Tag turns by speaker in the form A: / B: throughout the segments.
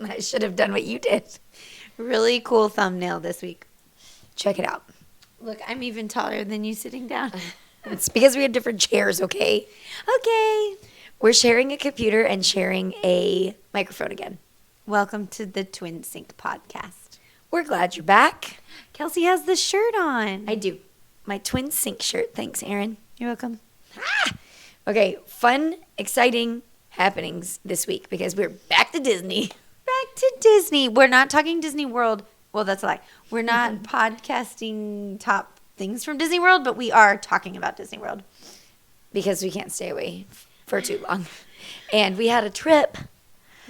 A: I should have done what you did.
B: Really cool thumbnail this week.
A: Check it out.
B: Look, I'm even taller than you sitting down.
A: It's because we had different chairs, okay?
B: Okay.
A: We're sharing a computer and sharing a microphone again.
B: Welcome to the TwiNSYNC podcast.
A: We're glad you're back.
B: Kelsey has the shirt on.
A: I do. My TwiNSYNC shirt. Thanks, Erin.
B: You're welcome.
A: Okay, fun, exciting happenings this week because we're back to Disney.
B: Back to Disney. We're not talking Disney World. Well, that's a lie. We're not podcasting top things from Disney World, but we are talking about Disney World.
A: Because we can't stay away for too long. And we had a trip.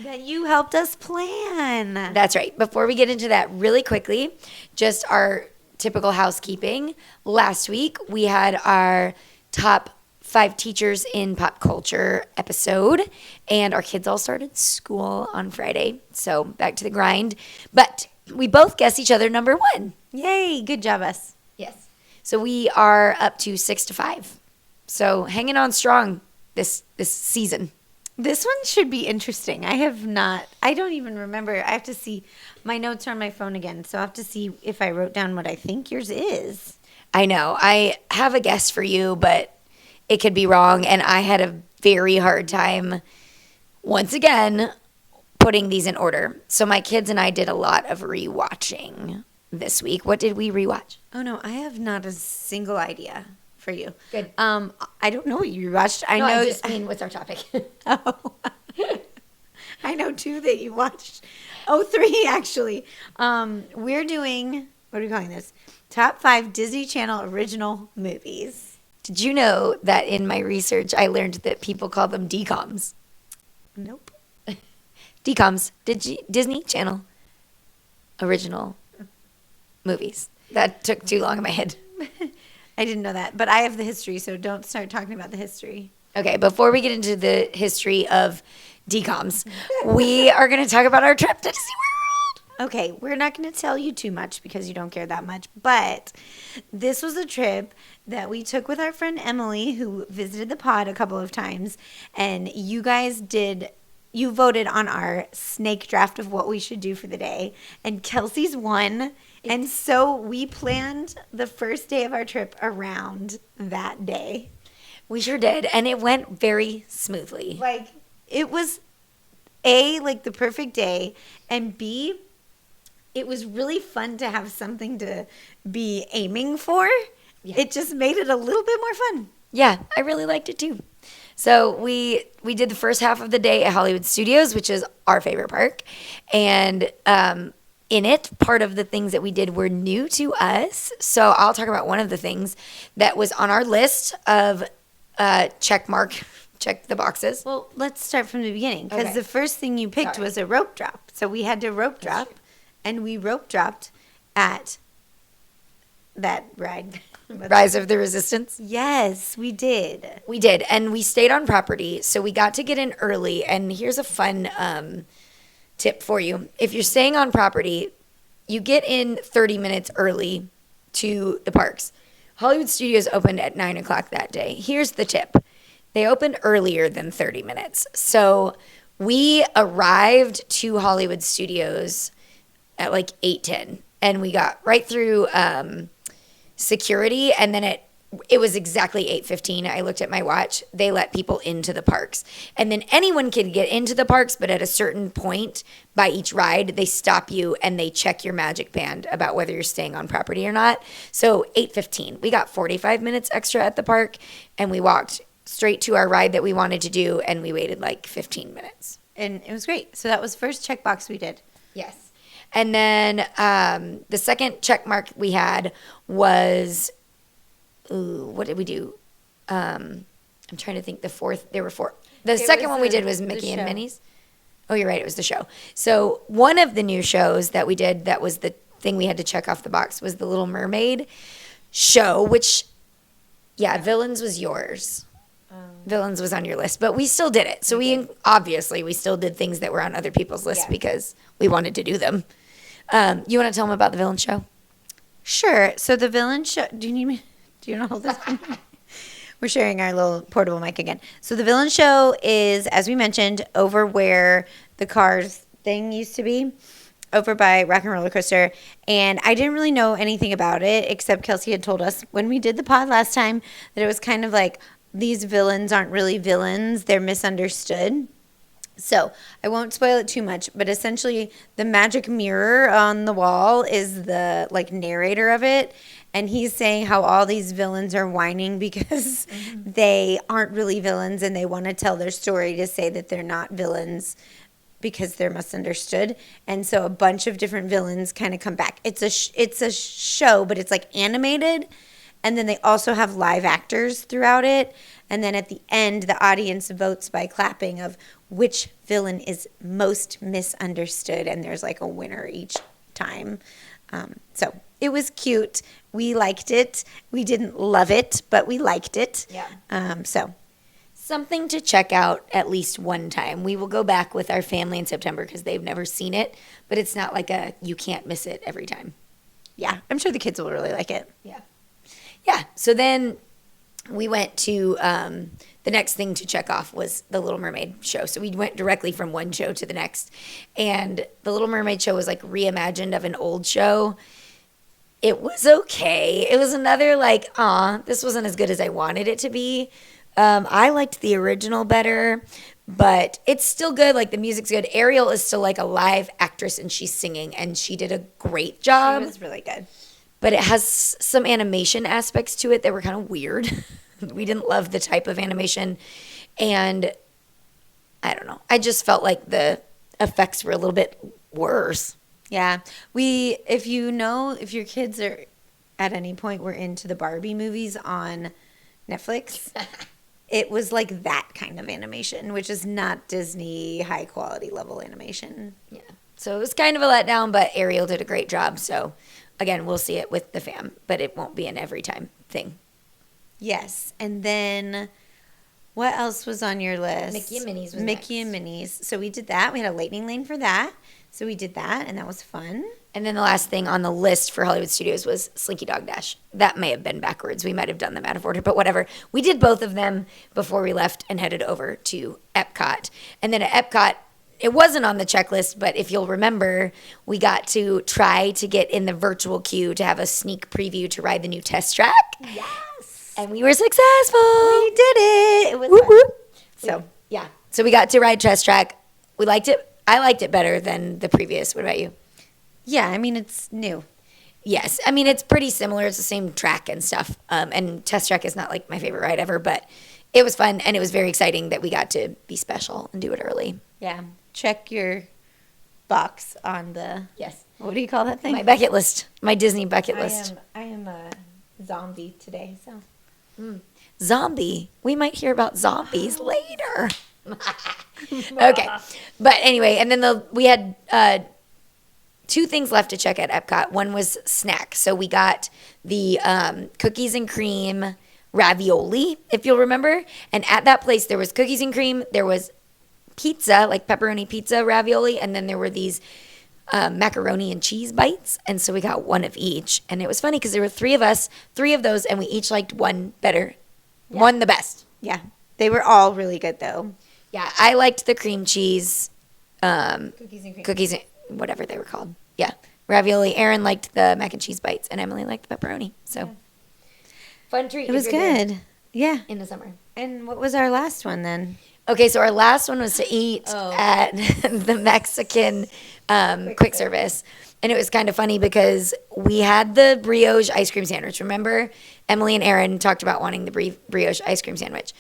B: That you helped us plan.
A: That's right. Before we get into that really quickly, just our typical housekeeping. Last week, we had our top 5 teachers in pop culture episode, and our kids all started school on Friday. So back to the grind. But we both guessed each other number 1.
B: Yay. Good job, us.
A: Yes. So we are up to 6 to 5. So hanging on strong this season.
B: This one should be interesting. I don't even remember. I have to see. My notes are on my phone again, so I have to see if I wrote down what I think yours is.
A: I know. I have a guess for you, but it could be wrong. And I had a very hard time, once again, putting these in order. So my kids and I did a lot of rewatching this week. What did we rewatch?
B: Oh, no. I have not a single idea for you.
A: Good.
B: I don't know what you watched. I
A: know. What's our topic?
B: Oh. I know 2 that you watched. Oh, 3 actually. We're doing, what are we calling this? Top 5 Disney Channel original movies.
A: Did you know that in my research I learned that people call them DCOMs?
B: Nope.
A: DCOMs, Disney Channel original movies. That took too long in my head.
B: I didn't know that, but I have the history, so don't start talking about the history.
A: Okay, before we get into the history of DCOMs, we are going to talk about our trip to Disney World.
B: Okay, we're not going to tell you too much because you don't care that much, but this was a trip that we took with our friend Emily, who visited the pod a couple of times, and you voted on our snake draft of what we should do for the day, and Kelsey's won. And so we planned the first day of our trip around that day.
A: We sure did. And it went very smoothly.
B: Like, it was A, like the perfect day, and B, it was really fun to have something to be aiming for. Yeah. It just made it a little bit more fun.
A: Yeah, I really liked it too. So we did the first half of the day at Hollywood Studios, which is our favorite park. And in it, part of the things that we did were new to us. So I'll talk about one of the things that was on our list of check the boxes.
B: Well, let's start from the beginning because
A: Okay.
B: the first thing you picked was a rope drop. So we had to rope drop, and we rope dropped at that ride.
A: Rise of the Resistance?
B: Yes, we did.
A: We did. And we stayed on property. So we got to get in early. And here's a fun tip for you. If you're staying on property, you get in 30 minutes early to the parks. Hollywood Studios opened at 9 o'clock that day. Here's the tip. They opened earlier than 30 minutes. So we arrived to Hollywood Studios at like 8:10. And we got right through security. And then it was exactly 8:15. I looked at my watch. They let people into the parks. And then anyone can get into the parks, but at a certain point by each ride, they stop you and they check your magic band about whether you're staying on property or not. So 8:15. We got 45 minutes extra at the park, and we walked straight to our ride that we wanted to do, and we waited like 15 minutes.
B: And it was great. So that was first checkbox we did.
A: Yes. And then the second check mark we had was, what did we do? I'm trying to think. There were 4. The second one we did was Mickey and Minnie's. Oh, you're right. It was the show. So one of the new shows that we did that was the thing we had to check off the box was the Little Mermaid show, which, Villains was yours. Villains was on your list, but we still did it. So we still did things that were on other people's lists because we wanted to do them. You want to tell them about the Villain show?
B: Sure. So the Villain show, do you want to hold this? We're sharing our little portable mic again. So the Villain show is, as we mentioned, over where the cars thing used to be over by Rock and Roller Coaster, and I didn't really know anything about it except Kelsey had told us when we did the pod last time that it was kind of like these villains aren't really villains, they're misunderstood. So I won't spoil it too much, but essentially the magic mirror on the wall is the like narrator of it, and he's saying how all these villains are whining because they aren't really villains and they want to tell their story to say that they're not villains because they're misunderstood. And so a bunch of different villains kind of come back. It's a show, but it's like animated. And then they also have live actors throughout it. And then at the end, the audience votes by clapping of which villain is most misunderstood. And there's like a winner each time. So it was cute. We liked it. We didn't love it, but we liked it.
A: Yeah.
B: So
A: something to check out at least one time. We will go back with our family in September because they've never seen it, but it's not like you can't miss it every time.
B: yeah, I'm sure the kids will really like it.
A: Yeah. Yeah. So then we went to the next thing to check off was the Little Mermaid show. So we went directly from one show to the next. And the Little Mermaid show was like reimagined of an old show. It was okay. It was another like, this wasn't as good as I wanted it to be. I liked the original better, but it's still good. Like the music's good. Ariel is still like a live actress and she's singing and she did a great job.
B: It was really good.
A: But it has some animation aspects to it that were kind of weird. We didn't love the type of animation. And I don't know. I just felt like the effects were a little bit worse.
B: Yeah. If your kids are at any point were into the Barbie movies on Netflix, it was like that kind of animation, which is not Disney high quality level animation.
A: Yeah. So it was kind of a letdown, but Ariel did a great job. So again, we'll see it with the fam, but it won't be an every time thing.
B: Yes. And then what else was on your list?
A: Mickey and Minnie's was
B: Mickey and Minnie's. So we did that. We had a lightning lane for that. So we did that, and that was fun.
A: And then the last thing on the list for Hollywood Studios was Slinky Dog Dash. That may have been backwards. We might have done them out of order, but whatever. We did both of them before we left and headed over to Epcot. And then at Epcot, it wasn't on the checklist, but if you'll remember, we got to try to get in the virtual queue to have a sneak preview to ride the new test track.
B: Yes.
A: And we were successful.
B: We did it. It was
A: Whoop,
B: fun.
A: whoop.
B: So,
A: yeah. So we got to ride test track. We liked it. I liked it better than the previous. What about you?
B: yeah, I mean, it's new.
A: Yes. I mean, it's pretty similar. It's the same track and stuff. And test track is not like my favorite ride ever, but it was fun. And it was very exciting that we got to be special and do it early.
B: Yeah. Check your box on the,
A: Yes.
B: what do you call that thing?
A: My bucket list. My Disney bucket list.
B: I am a zombie today, so.
A: Zombie. We might hear about zombies later. Okay. But anyway, and then we had two things left to check at Epcot. One was snack. So we got the cookies and cream ravioli, if you'll remember. And at that place, there was cookies and cream. There was pizza, like pepperoni pizza ravioli. And then there were these macaroni and cheese bites. And so we got one of each. And it was funny because there were three of us, three of those, and we each liked one better. Yeah. One the best.
B: Yeah. They were all really good, though.
A: Yeah, I liked the cream cheese,
B: Cookies and cream.
A: whatever they were called. Yeah, ravioli. Aaron liked the mac and cheese bites, and Emily liked the pepperoni. So, fun treat.
B: It was good. Yeah.
A: In the summer.
B: And what was our last one then?
A: Okay, so our last one was to eat at the Mexican quick service. And it was kind of funny because we had the brioche ice cream sandwich. Remember, Emily and Aaron talked about wanting the brioche ice cream sandwich.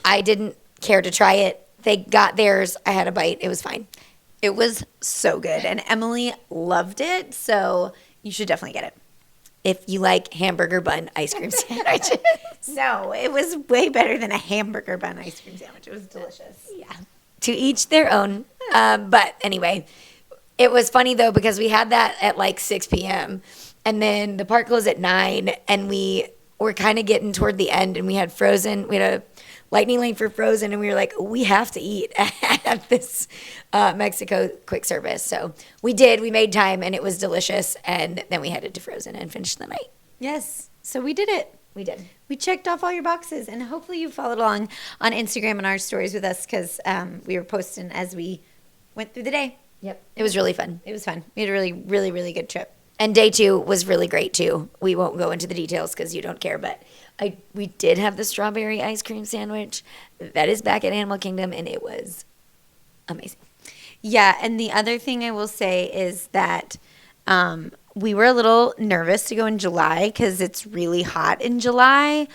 A: I didn't care to try it. They got theirs. I had a bite. It was fine.
B: It was so good. And Emily loved it. So you should definitely get it.
A: If you like hamburger bun ice cream sandwiches.
B: No, it was way better than a hamburger bun ice cream sandwich. It was delicious.
A: Yeah. To each their own. But anyway, it was funny though because we had that at like 6 p.m. And then the park closed at 9 and we were kind of getting toward the end and we had Frozen. We had a lightning lane for Frozen and we were like, we have to eat at this Mexico quick service. So we did. We made time and it was delicious. And then we headed to Frozen and finished the night.
B: Yes. So we did it.
A: We did.
B: We checked off all your boxes, and hopefully you followed along on Instagram and our stories with us because we were posting as we went through the day.
A: Yep. It was really fun.
B: It was fun. We had a really, really, really good trip.
A: And day 2 was really great too. We won't go into the details because you don't care, but we did have the strawberry ice cream sandwich. That is back at Animal Kingdom, and it was amazing.
B: Yeah, and the other thing I will say is that we were a little nervous to go in July because it's really hot in July.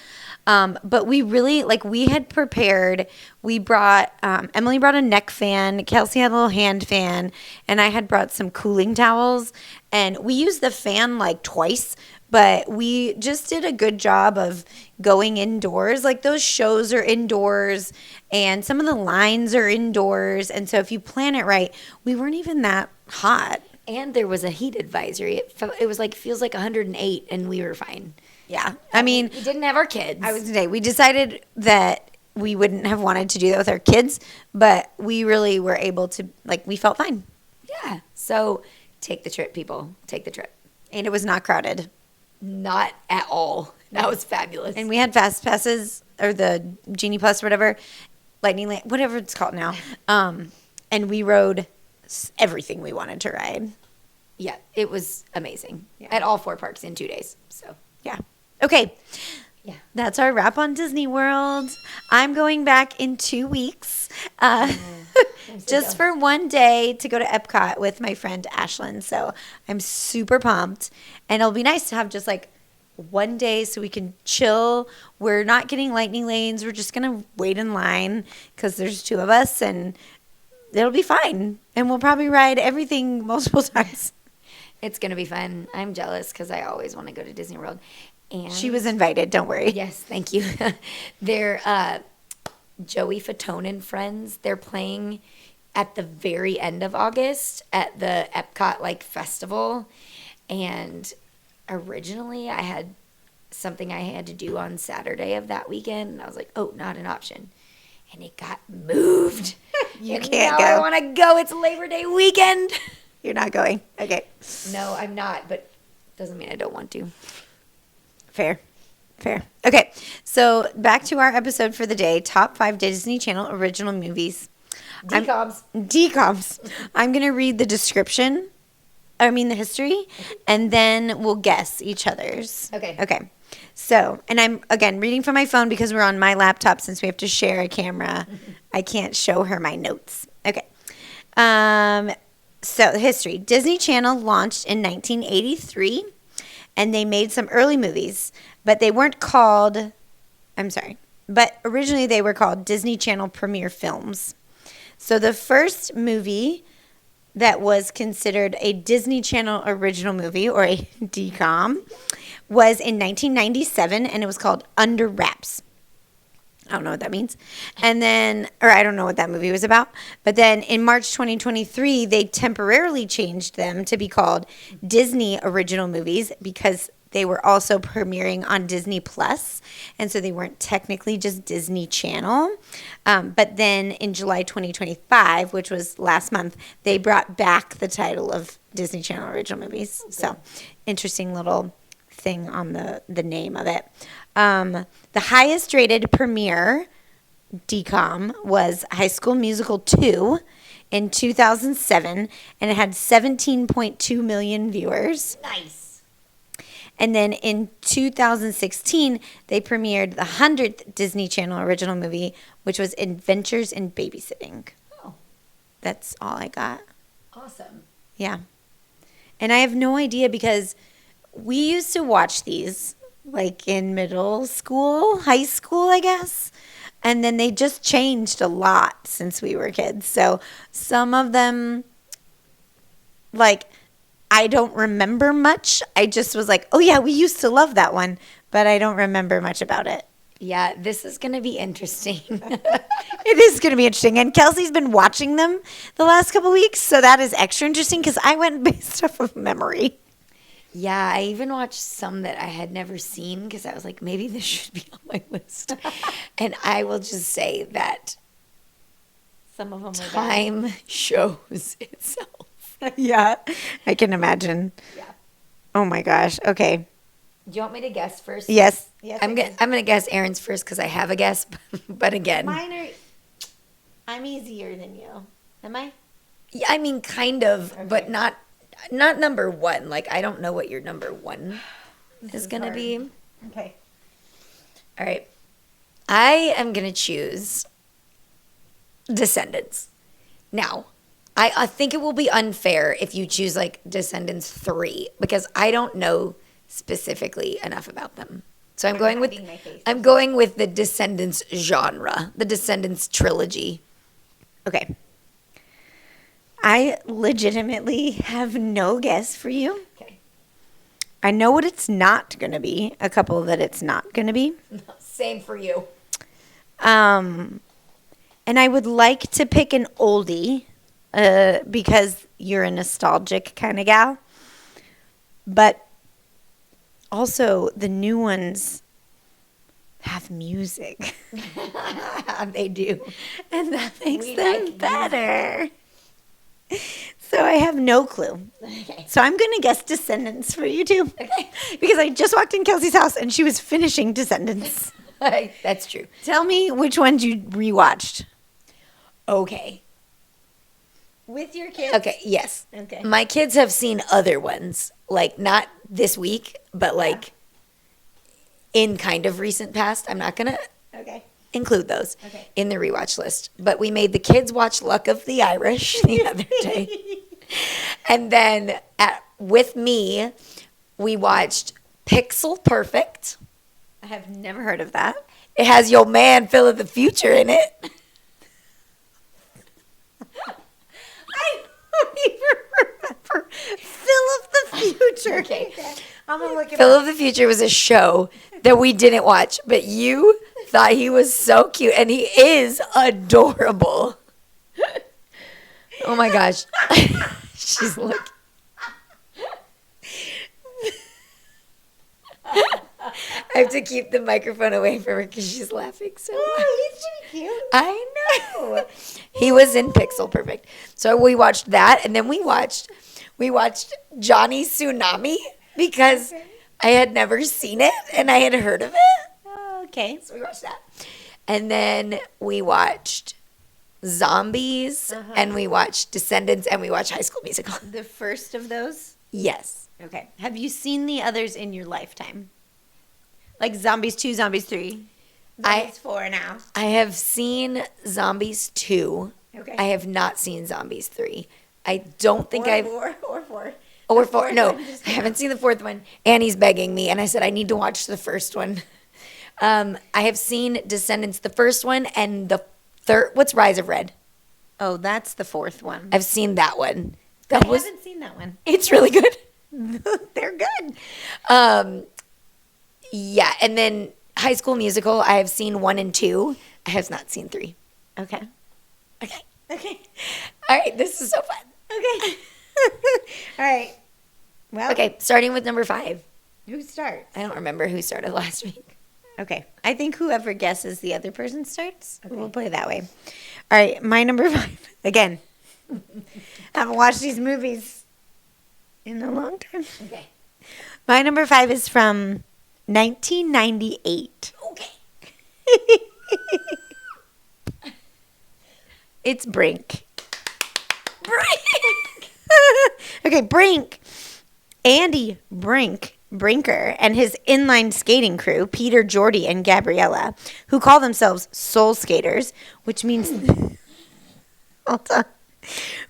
B: But we really, we had prepared. We brought, Emily brought a neck fan. Kelsey had a little hand fan. And I had brought some cooling towels. And we used the fan twice. But we just did a good job of going indoors. Those shows are indoors. And some of the lines are indoors. And so if you plan it right, we weren't even that hot.
A: And there was a heat advisory. It was feels like 108, and we were fine.
B: Yeah. I mean,
A: we didn't have our kids.
B: I was going to say, we decided that we wouldn't have wanted to do that with our kids, but we really were able to, we felt fine.
A: Yeah. So take the trip, people. Take the trip.
B: And it was not crowded.
A: Not at all. That was fabulous.
B: And we had fast passes, or the Genie Plus, or whatever, Lightning Lane, whatever it's called now. And we rode everything we wanted to ride.
A: Yeah, it was amazing. Yeah. At all 4 parks in 2 days. So,
B: yeah. Okay.
A: Yeah.
B: That's our wrap on Disney World. I'm going back in 2 weeks. Just for one day to go to Epcot with my friend Ashlyn. So I'm super pumped. And it'll be nice to have just one day so we can chill. We're not getting lightning lanes. We're just going to wait in line because there's 2 of us, and it'll be fine. And we'll probably ride everything multiple times.
A: It's going to be fun. I'm jealous because I always want to go to Disney World. And
B: she was invited. Don't worry.
A: Yes, thank you. They're Joey Fatone and Friends. They're playing at the very end of August at the Epcot festival. And originally I had something I had to do on Saturday of that weekend. And I was like, oh, not an option. And it got moved.
B: You
A: and
B: can't
A: now
B: go.
A: I want to go. It's Labor Day weekend.
B: You're not going. Okay.
A: No, I'm not, but doesn't mean I don't want to.
B: Fair. Okay, so back to our episode for the day, top 5 Disney Channel original movies. DCOMs. I'm going to read the description, the history, and then we'll guess each other's. Okay. So, and I'm, again, reading from my phone because we're on my laptop since we have to share a camera. I can't show her my notes. Okay. So, the history. Disney Channel launched in 1983, and they made some early movies, but they weren't called, but originally they were called Disney Channel Premiere Films. So, the first movie that was considered a Disney Channel original movie, or a DCOM, was in 1997, and it was called Under Wraps. I don't know what that means. And then, or I don't know what that movie was about. But then in March 2023, they temporarily changed them to be called Disney Original Movies because they were also premiering on Disney Plus. And so they weren't technically just Disney Channel. But then in July 2025, which was last month, they brought back the title of Disney Channel Original Movies. Okay. So interesting little thing on the name of it. The highest rated premiere DCOM was High School Musical 2 in 2007, and it had 17.2 million viewers.
A: Nice.
B: And then in 2016, they premiered the 100th Disney Channel original movie, which was Adventures in Babysitting.
A: Oh.
B: That's all I got.
A: Awesome.
B: Yeah. And I have no idea because we used to watch these in middle school, high school, I guess. And then they just changed a lot since we were kids. So some of them, I don't remember much. I just was oh yeah, we used to love that one. But I don't remember much about it.
A: Yeah, this is going to be interesting.
B: It is going to be interesting. And Kelsey's been watching them the last couple weeks. So that is extra interesting because I went based off of memory.
A: Yeah, I even watched some that I had never seen because I was like, maybe this should be on my list. And I will just say that
B: some of them
A: time shows itself.
B: Yeah, I can imagine.
A: Yeah.
B: Oh my gosh. Okay.
A: Do you want me to guess first?
B: Yes.
A: I'm gonna guess Aaron's first because I have a guess, but again,
B: I'm easier than you. Am I?
A: Yeah, I mean, kind of, but not number one. Like, I don't know what your number one is going to
B: hard.
A: be.
B: Okay.
A: All right. I am going to choose Descendants. Now, I think it will be unfair if you choose like Descendants 3 because I don't know specifically enough about them. So I'm going with the Descendants genre, the Descendants trilogy.
B: Okay. I legitimately have no guess for you.
A: Okay.
B: I know what it's not going to be, a couple that it's not going to be.
A: Same for you.
B: And I would like to pick an oldie because you're a nostalgic kind of gal. But also, the new ones have music.
A: They do.
B: And that makes
A: We
B: them
A: like
B: better. So I have no clue.
A: Okay.
B: So I'm going to guess Descendants for you too.
A: Okay.
B: Because I just walked in Kelsey's house and she was finishing Descendants.
A: That's true.
B: Tell me which ones you rewatched.
A: Okay.
B: With your kids?
A: Okay, yes.
B: Okay.
A: My kids have seen other ones, like not this week, but like in kind of recent past. I'm not going to
B: Okay.
A: include those
B: Okay.
A: in the rewatch list. But we made the kids watch Luck of the Irish the other day. And then with me, we watched Pixel Perfect.
B: I have never heard of that.
A: It has your man Phil of the Future in it.
B: I don't even remember Phil of the Future.
A: Okay.
B: I'm going to look it
A: Phil
B: up.
A: of the Future was a show that we didn't watch, but you thought he was so cute, and he is adorable. Oh my gosh. She's looking. I have to keep the microphone away from her because she's laughing so much.
B: Oh, he's pretty cute.
A: I know. He was in Pixel Perfect. So we watched that, and then we watched Johnny Tsunami because I had never seen it and I had heard of it.
B: Okay.
A: So we watched that. And then we watched Zombies and we watched Descendants and we watched High School Musical.
B: The first of those?
A: Yes.
B: Okay. Have you seen the others in your lifetime? Like Zombies 2, Zombies 3? Zombies 4 now.
A: I have seen Zombies 2.
B: Okay.
A: I have not seen Zombies 3. I don't think I've...
B: Or 4.
A: Or
B: The
A: four.
B: fourth
A: No,
B: one just
A: I haven't seen the fourth one. Annie's begging me, and I said I need to watch the first one. I have seen Descendants, the first one, and the third. What's Rise of Red?
B: Oh, that's the fourth one.
A: I've seen that one.
B: I
A: That was.
B: haven't seen that one.
A: It's really good.
B: They're good.
A: Yeah, and then High School Musical. I have seen 1 and 2. I have not seen 3.
B: Okay.
A: Okay.
B: Okay.
A: All right. This is so fun.
B: Okay. All right. Well,
A: Okay, starting with number 5.
B: who starts?
A: I don't remember who started last week.
B: Okay. I think whoever guesses the other person starts. Okay. We'll play it that way. All right. My number 5. Again, haven't watched these movies in a long time.
A: Okay.
B: My number 5 is from 1998.
A: Okay.
B: It's Brink.
A: Brink.
B: Okay, Brink. Andy Brinker, and his inline skating crew, Peter, Jordy, and Gabriella, who call themselves Soul Skaters, which means hold on,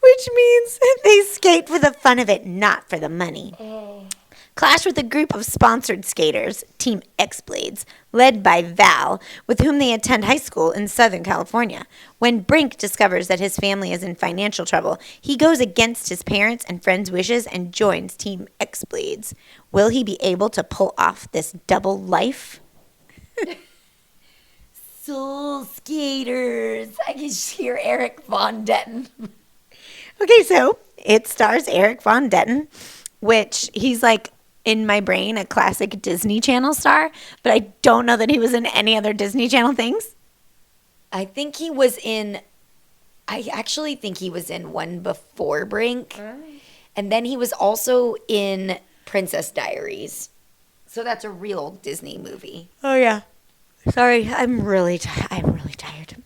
B: which means they skate for the fun of it, not for the money. Clash with a group of sponsored skaters, Team X-Blades, led by Val, with whom they attend high school in Southern California. When Brink discovers that his family is in financial trouble, he goes against his parents' and friends' wishes and joins Team X-Blades. Will he be able to pull off this double life?
A: Soul Skaters. I can just hear Eric Von Detten.
B: Okay, so it stars Eric Von Detten, which he's like, in my brain, a classic Disney Channel star, but I don't know that he was in any other Disney Channel things.
A: I think he was in, I actually think he was in one before Brink. And then he was also in Princess Diaries. So that's a real Disney movie.
B: Oh, yeah. Sorry, I'm really tired.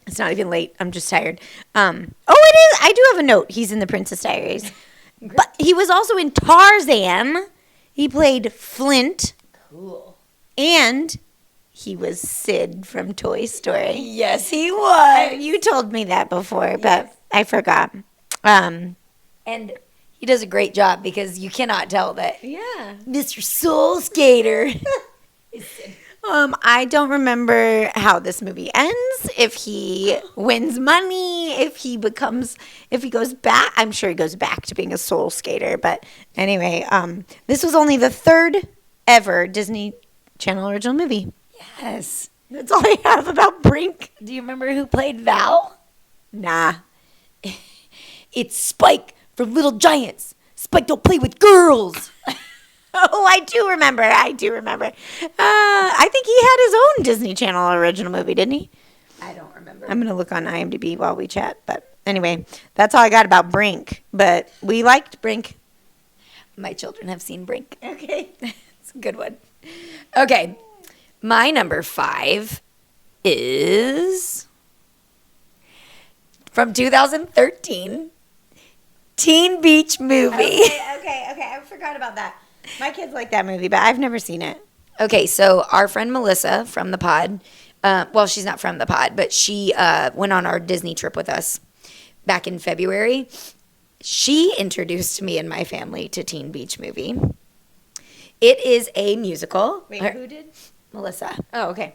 B: It's not even late. I'm just tired. Oh, it is. I do have a note. He's in The Princess Diaries. But he was also in Tarzan. He played Flint.
A: Cool.
B: And he was Sid from Toy Story.
A: Yes, he was.
B: You told me that before, but I forgot.
A: And he does a great job because you cannot tell that
B: Yeah.
A: Mr. Soul Skater is Sid.
B: I don't remember how this movie ends. If he wins money, if he goes back. I'm sure he goes back to being a soul skater. But anyway, this was only the third ever Disney Channel original movie.
A: Yes.
B: That's all I have about Brink.
A: Do you remember who played Val?
B: Nah.
A: It's Spike from Little Giants. Spike don't play with girls.
B: Oh, I do remember. I think he had his own Disney Channel original movie, didn't he?
A: I don't remember.
B: I'm going to look on IMDb while we chat. But anyway, that's all I got about Brink. But we liked Brink.
A: My children have seen Brink.
B: Okay.
A: It's a good one. Okay. My number 5 is from 2013, Teen Beach Movie.
B: Okay. I forgot about that. My kids like that movie, but I've never seen it.
A: Okay, so our friend Melissa from the pod, well, she's not from the pod, but she went on our Disney trip with us back in February. She introduced me and my family to Teen Beach Movie. It is a musical.
B: Wait, who did?
A: Melissa.
B: Oh, okay.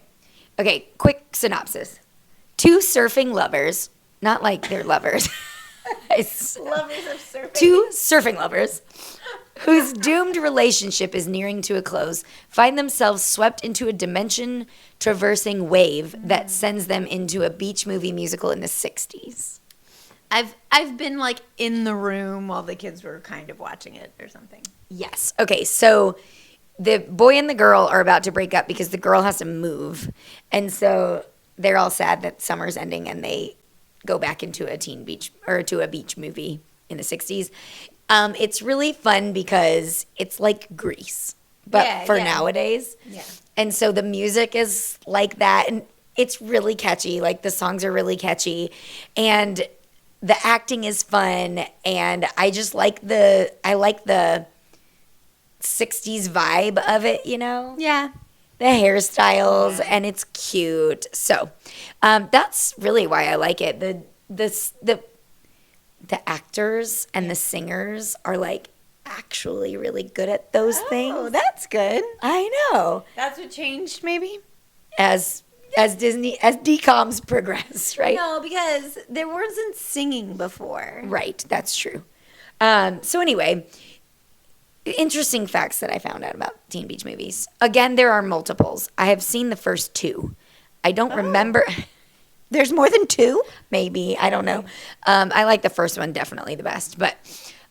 A: Okay, quick synopsis. 2 surfing lovers, not like they're lovers.
B: Lovers of surfing.
A: 2 surfing lovers whose doomed relationship is nearing to a close find themselves swept into a dimension-traversing wave that sends them into a beach movie musical in the 60s.
B: I've been like in the room while the kids were kind of watching it or something.
A: Yes. Okay, so the boy and the girl are about to break up because the girl has to move. And so they're all sad that summer's ending and they go back into a to a beach movie in the 60s. It's really fun because it's like Grease, but for nowadays.
B: Yeah.
A: And so the music is like that, and it's really catchy. Like the songs are really catchy, and the acting is fun, and I just like the 60s vibe of it, you know?
B: Yeah.
A: The hairstyles, and it's cute. So that's really why I like it. The actors and the singers are like actually really good at those things.
B: Oh, that's good.
A: I know.
B: That's what changed, maybe?
A: As DCOMs progress, right?
B: No, because there wasn't singing before.
A: Right, that's true. So anyway, interesting facts that I found out about Teen Beach movies. Again, there are multiples. I have seen the first 2. I don't remember.
B: There's more than 2?
A: Maybe. I don't know. I like the first one definitely the best. But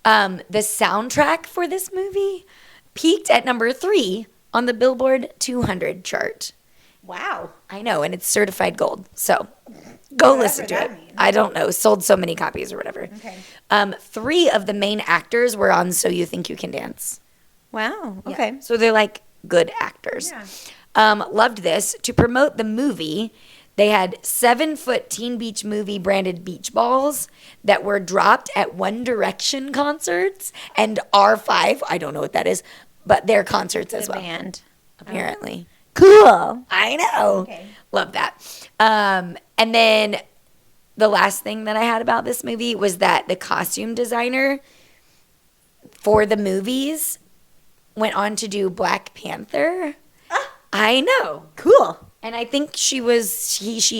A: the soundtrack for this movie peaked at number 3 on the Billboard 200 chart.
B: Wow.
A: I know, and it's certified gold. So go listen to it.
B: Means.
A: I don't know. Sold so many copies or whatever.
B: Okay.
A: 3 of the main actors were on So You Think You Can Dance.
B: Wow.
A: Yeah.
B: Okay.
A: So they're like good actors.
B: Yeah.
A: Loved this. To promote the movie, they had 7-foot Teen Beach Movie branded beach balls that were dropped at One Direction concerts and R5. I don't know what that is, but their concerts as well.
B: Band.
A: Apparently.
B: Cool.
A: I know.
B: Okay.
A: Love that. And then the last thing that I had about this movie was that the costume designer for the movies went on to do Black Panther. I know.
B: Cool.
A: And I think she,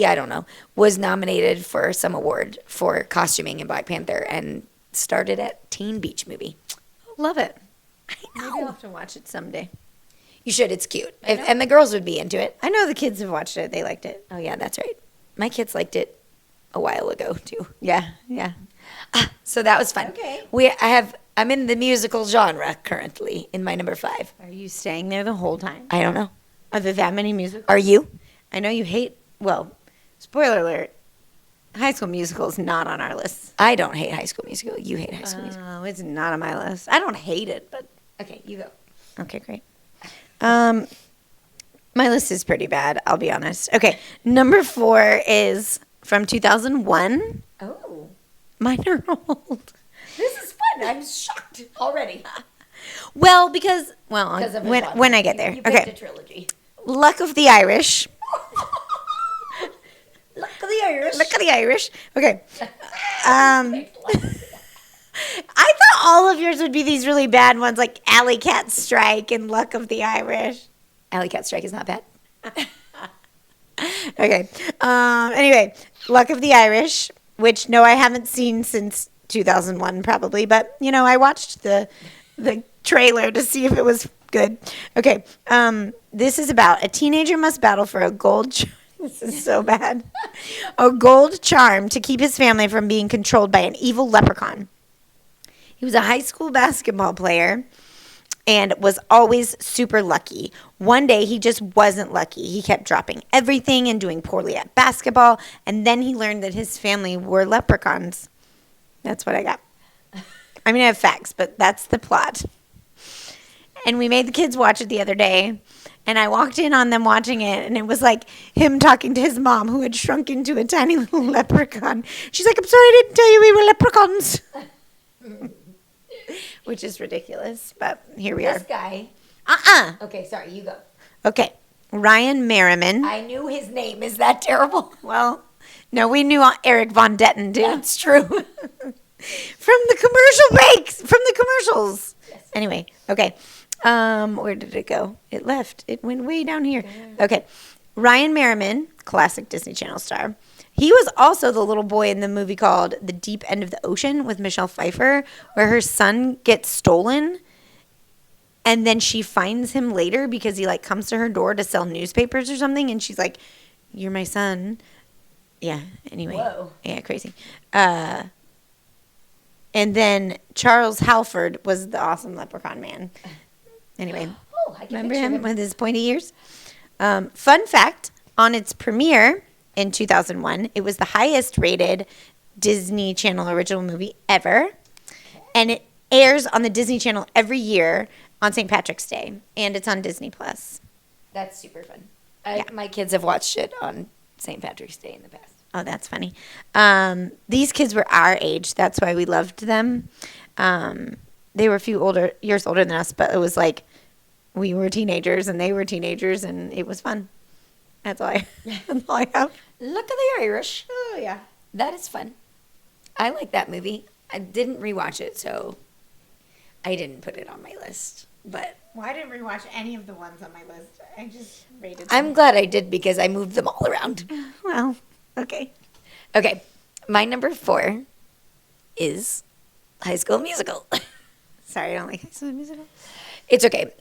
A: I don't know, was nominated for some award for costuming in Black Panther and started at Teen Beach Movie.
B: Love it.
A: I
B: Maybe I'll have to watch it someday.
A: You should. It's cute. And the girls would be into it.
B: I know the kids have watched it. They liked it.
A: Oh, yeah, that's right. My kids liked it a while ago, too.
B: Yeah. Yeah.
A: So that was fun.
B: Okay.
A: I'm in the musical genre currently in my number 5.
B: Are you staying there the whole time?
A: I don't know.
B: Are there that many musicals?
A: Are you?
B: I know you hate, well, spoiler alert, High School Musical is not on our list.
A: I don't hate High School Musical. You hate High School Musical.
B: Oh, it's not on my list. I don't hate it, but
A: Okay, you go.
B: okay, great. My list is pretty bad, I'll be honest. Okay, number 4 is from 2001.
A: Oh.
B: Mine are old.
A: This is fun. I'm shocked already.
B: Well, because of when I get there.
A: You picked a trilogy.
B: Luck of the Irish.
A: Luck of the Irish.
B: Luck of the Irish. Okay. I thought all of yours would be these really bad ones like Alley Cat Strike and Luck of the Irish.
A: Alley Cat Strike is not bad.
B: Okay. Anyway, Luck of the Irish, which no, I haven't seen since 2001 probably, but I watched the trailer to see if it was good. Okay. This is about a teenager must battle for a gold. This is so bad. A gold charm to keep his family from being controlled by an evil leprechaun. He was a high school basketball player and was always super lucky. One day, he just wasn't lucky. He kept dropping everything and doing poorly at basketball, and then he learned that his family were leprechauns. That's what I got. I mean, I have facts, but that's the plot. And we made the kids watch it the other day, and I walked in on them watching it, and it was like him talking to his mom, who had shrunk into a tiny little leprechaun. She's like, I'm sorry I didn't tell you we were leprechauns. Which is ridiculous, but here we are.
A: This guy. Okay, sorry, you go.
B: Okay, Ryan Merriman.
A: I knew his name. Is that terrible?
B: Well, no, we knew Eric Von Detten, too.
A: That's true.
B: From the commercial breaks, from the commercials.
A: Yes.
B: Anyway, okay. Where did it go? It left. It went way down here. Okay. Ryan Merriman, classic Disney Channel star. He was also the little boy in the movie called The Deep End of the Ocean with Michelle Pfeiffer, where her son gets stolen, and then she finds him later because he comes to her door to sell newspapers or something, and she's like, "You're my son." Yeah. Anyway.
A: Whoa.
B: Yeah, crazy. And then Charles Halford was the awesome leprechaun man. Anyway,
A: I can
B: remember
A: picture
B: him with his pointy ears? Fun fact, on its premiere in 2001, it was the highest rated Disney Channel original movie ever. And it airs on the Disney Channel every year on St. Patrick's Day. And it's on Disney+.
A: That's super fun. My kids have watched it on St. Patrick's Day in the past.
B: Oh, that's funny. These kids were our age. That's why we loved them. They were a few years older than us, but it was like we were teenagers and they were teenagers, and it was fun. That's all I have.
A: Look at the Irish.
B: Oh, yeah.
A: That is fun. I like that movie. I didn't rewatch it, so I didn't put it on my list. But
B: Well, I didn't rewatch any of the ones on my list. I just rated them.
A: I'm glad I did because I moved them all around.
B: Well, okay.
A: Okay, my number 4 is High School Musical.
B: Sorry, I don't like High School Musical.
A: It's okay.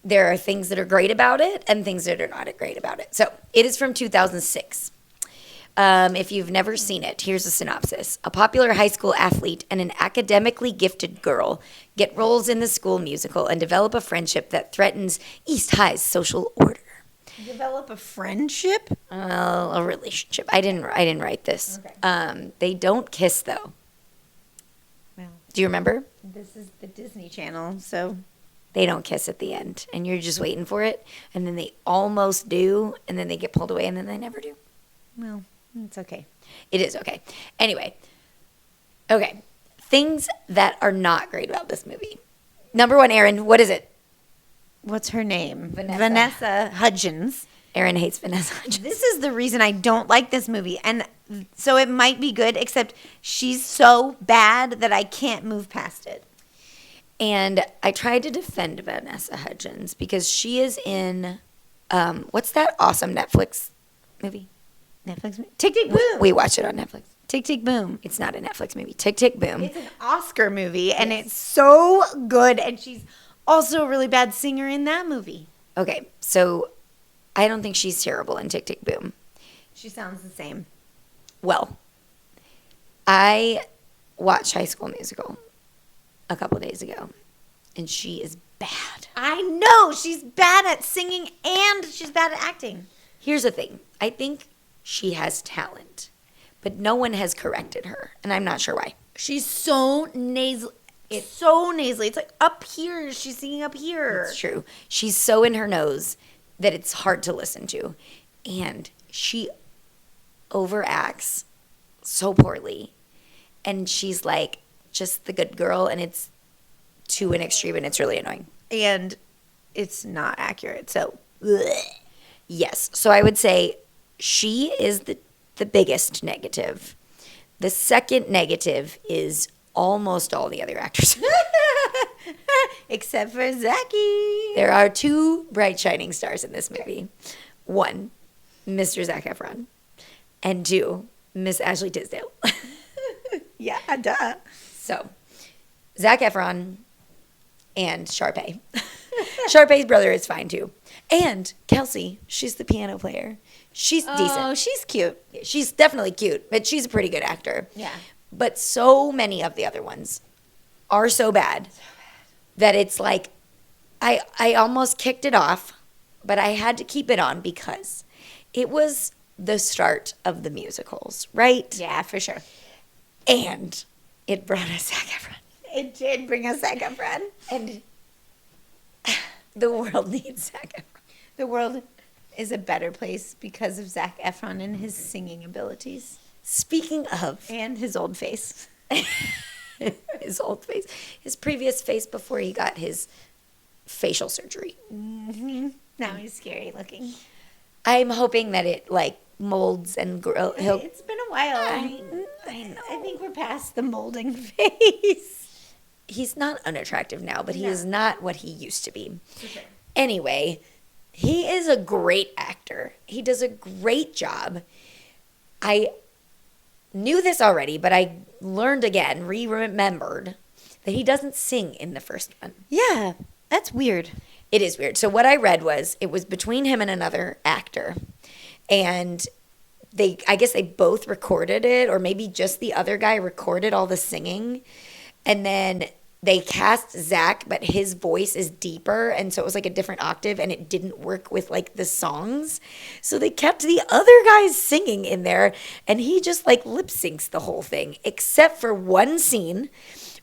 A: There are things that are great about it and things that are not great about it. So it is from 2006. If you've never seen it, here's a synopsis. A popular high school athlete and an academically gifted girl get roles in the school musical and develop a friendship that threatens East High's social order.
B: Develop a friendship?
A: A relationship. I didn't write this.
B: Okay.
A: They don't kiss though.
B: Well,
A: Do you remember?
B: this is the Disney Channel, so
A: They don't kiss at the end, and you're just waiting for it, and then they almost do, and then they get pulled away, and then they never do.
B: well, it's okay.
A: It is okay. Anyway, okay. Things that are not great about this movie. Number 1, Erin, what is it?
B: What's her name?
A: Vanessa.
B: Hudgens.
A: Erin hates Vanessa Hudgens.
B: This is the reason I don't like this movie. And so it might be good, except she's so bad that I can't move past it.
A: And I tried to defend Vanessa Hudgens because she is in, what's that awesome Netflix movie?
B: Netflix movie? Tick, Tick, Boom.
A: We watch it on Netflix.
B: Tick, Tick, Boom.
A: It's not a Netflix movie. Tick, Tick, Boom.
B: It's an Oscar movie, and it's so good. And she's also a really bad singer in that movie.
A: Okay, so I don't think she's terrible in Tick, Tick, Boom.
B: She sounds the same.
A: Well, I watched High School Musical a couple days ago, and she is bad.
B: I know. She's bad at singing, and she's bad at acting.
A: Here's the thing. I think she has talent, but no one has corrected her, and I'm not sure why.
B: She's so nasal. It's so nasally. It's like up here. She's singing up here.
A: It's true. She's so in her nose that it's hard to listen to, and she overacts so poorly. And she's like just the good girl, and it's to an extreme, and it's really annoying.
B: And it's not accurate. So, bleh.
A: Yes. So I would say she is the biggest negative. The second negative is almost all the other actors.
B: Except for Zachy.
A: There are two bright shining stars in this movie. One, Mr. Zac Efron. And two, Miss Ashley Tisdale.
B: Yeah, duh.
A: So, Zac Efron and Sharpay. Sharpay's brother is fine too. And Kelsey, she's the piano player. She's decent.
B: Oh, she's cute.
A: She's definitely cute, but she's a pretty good actor.
B: Yeah.
A: But so many of the other ones are so bad that it's like I almost kicked it off, but I had to keep it on because it was the start of the musicals, right?
B: Yeah, for sure.
A: And it brought us Zac Efron.
B: It did bring us Zac Efron.
A: And the world needs Zac Efron.
B: The world is a better place because of Zac Efron and his singing abilities.
A: Speaking of
B: And his old face.
A: his old face, his previous face before he got his facial surgery.
B: Mm-hmm. Now he's scary looking.
A: I'm hoping that it like molds and he'll.
B: It's been a while.
A: I know.
B: I think we're past the molding phase.
A: He's not unattractive now, but he
B: No.
A: is not what he used to be.
B: Okay.
A: Anyway, he is a great actor. He does a great job. I knew this already, but I learned again, remembered that he doesn't sing in the first one.
B: Yeah, that's weird.
A: It is weird. So what I read was it was between him and another actor, and I guess they both recorded it, or maybe just the other guy recorded all the singing, and then they cast Zach, but his voice is deeper, and so it was like a different octave, and it didn't work with like the songs. So they kept the other guys singing in there, and he just like lip syncs the whole thing, except for one scene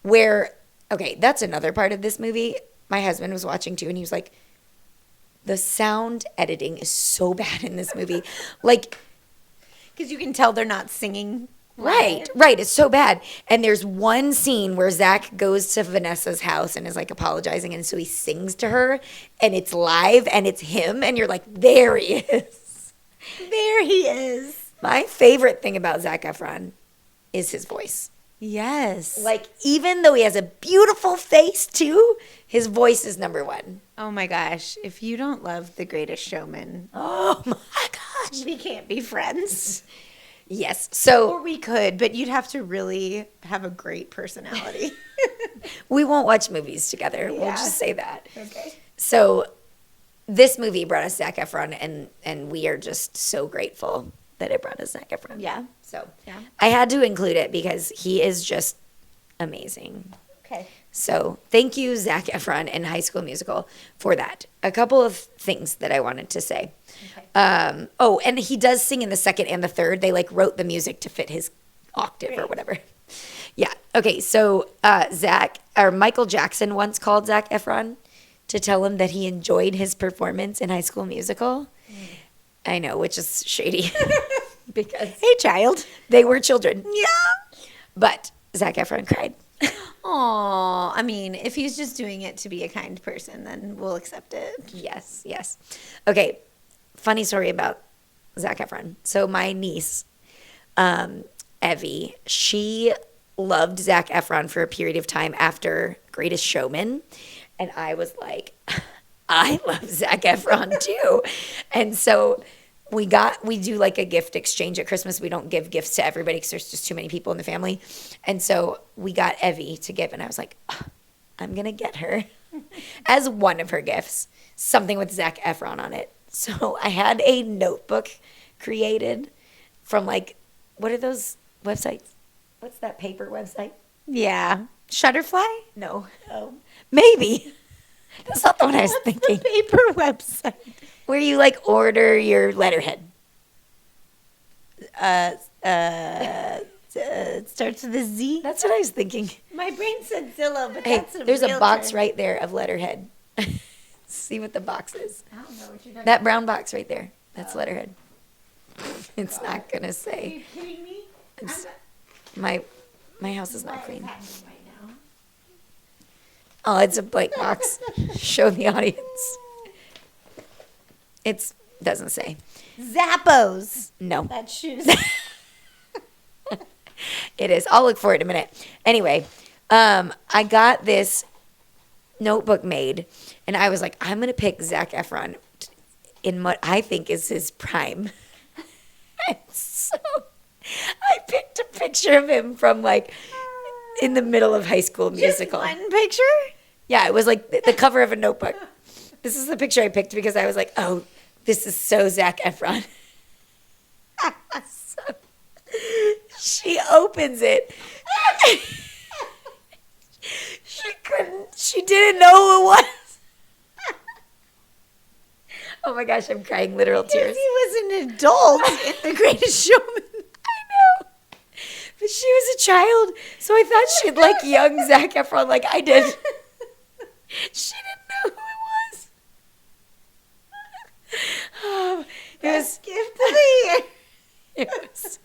A: where, okay, that's another part of this movie. My husband was watching too, and he was like, the sound editing is so bad in this movie. Like,
B: Because you can tell they're not singing.
A: right. It's so bad. And there's one scene where Zach goes to Vanessa's house and is like apologizing, and so he sings to her, and it's live, and it's him, and you're like, there he is.
B: There he is.
A: My favorite thing about Zac Efron is his voice.
B: Yes.
A: Like, even though he has a beautiful face too, his voice is number one.
B: Oh my gosh. If you don't love The Greatest Showman,
A: Oh my gosh.
B: we can't be friends.
A: Yes. So
B: Or we could, but you'd have to really have a great personality.
A: we won't watch movies together. We'll
B: Yeah.
A: just say that.
B: Okay.
A: So this movie brought us Zac Efron, and we are just so grateful that it brought us Zac Efron.
B: Yeah.
A: So
B: Yeah.
A: I had to include it because he is just amazing.
B: Okay.
A: So thank you, Zac Efron and High School Musical, for that. A couple of things that I wanted to say.
B: Okay.
A: Oh, and he does sing in the second and the third. They like wrote the music to fit his octave or
B: Great.
A: whatever. Yeah. Okay. So Michael Jackson once called Zac Efron to tell him that he enjoyed his performance in High School Musical. I know, which is shady because
B: Hey, child.
A: they were children.
B: Yeah.
A: But Zac Efron cried.
B: Aw. I mean, if he's just doing it to be a kind person, then we'll accept it.
A: Yes, yes. Okay, funny story about Zac Efron. So my niece, Evie, she loved Zac Efron for a period of time after Greatest Showman. And I was like, I love Zac Efron too. And so we do like a gift exchange at Christmas. We don't give gifts to everybody because there's just too many people in the family. And so we got Evie to give, and I was like, oh, I'm going to get her as one of her gifts, something with Zac Efron on it. So I had a notebook created from like, what are those websites? What's that paper website?
B: Yeah. Shutterfly?
A: No. Oh, maybe. That's not the one I was thinking.
B: Paper website.
A: Where you like order your letterhead.
B: It starts with a Z.
A: That's what I was thinking.
B: My brain said Zillow, but
A: Hey,
B: that's a
A: there's a box
B: realtor.
A: right there of letterhead. See what the box is.
B: I don't know what you're talking
A: That brown box right there. That's letterhead. It's not gonna
B: Are
A: say.
B: you kidding me?
A: It's, my house is not
B: What is
A: clean.
B: happening right now?
A: Oh, it's a blank box. Show the audience. It's doesn't say.
B: Zappos.
A: No,
B: That shoes.
A: it is. I'll look for it in a minute. Anyway, I got this notebook made, and I was like, I'm gonna pick Zac Efron in what I think is his prime. And so I picked a picture of him from like in the middle of High School Musical.
B: Just one picture?
A: Yeah, it was like the cover of a notebook. This is the picture I picked because I was like, oh, this is so Zac Efron. So, she opens it. She didn't know who it was. Oh my gosh, I'm crying literal tears.
B: He was an adult in The Greatest Showman.
A: I know. But she was a child, so I thought she'd like young Zac Efron like I did. She didn't know who it was. Oh, it was
B: Gift of the year.
A: this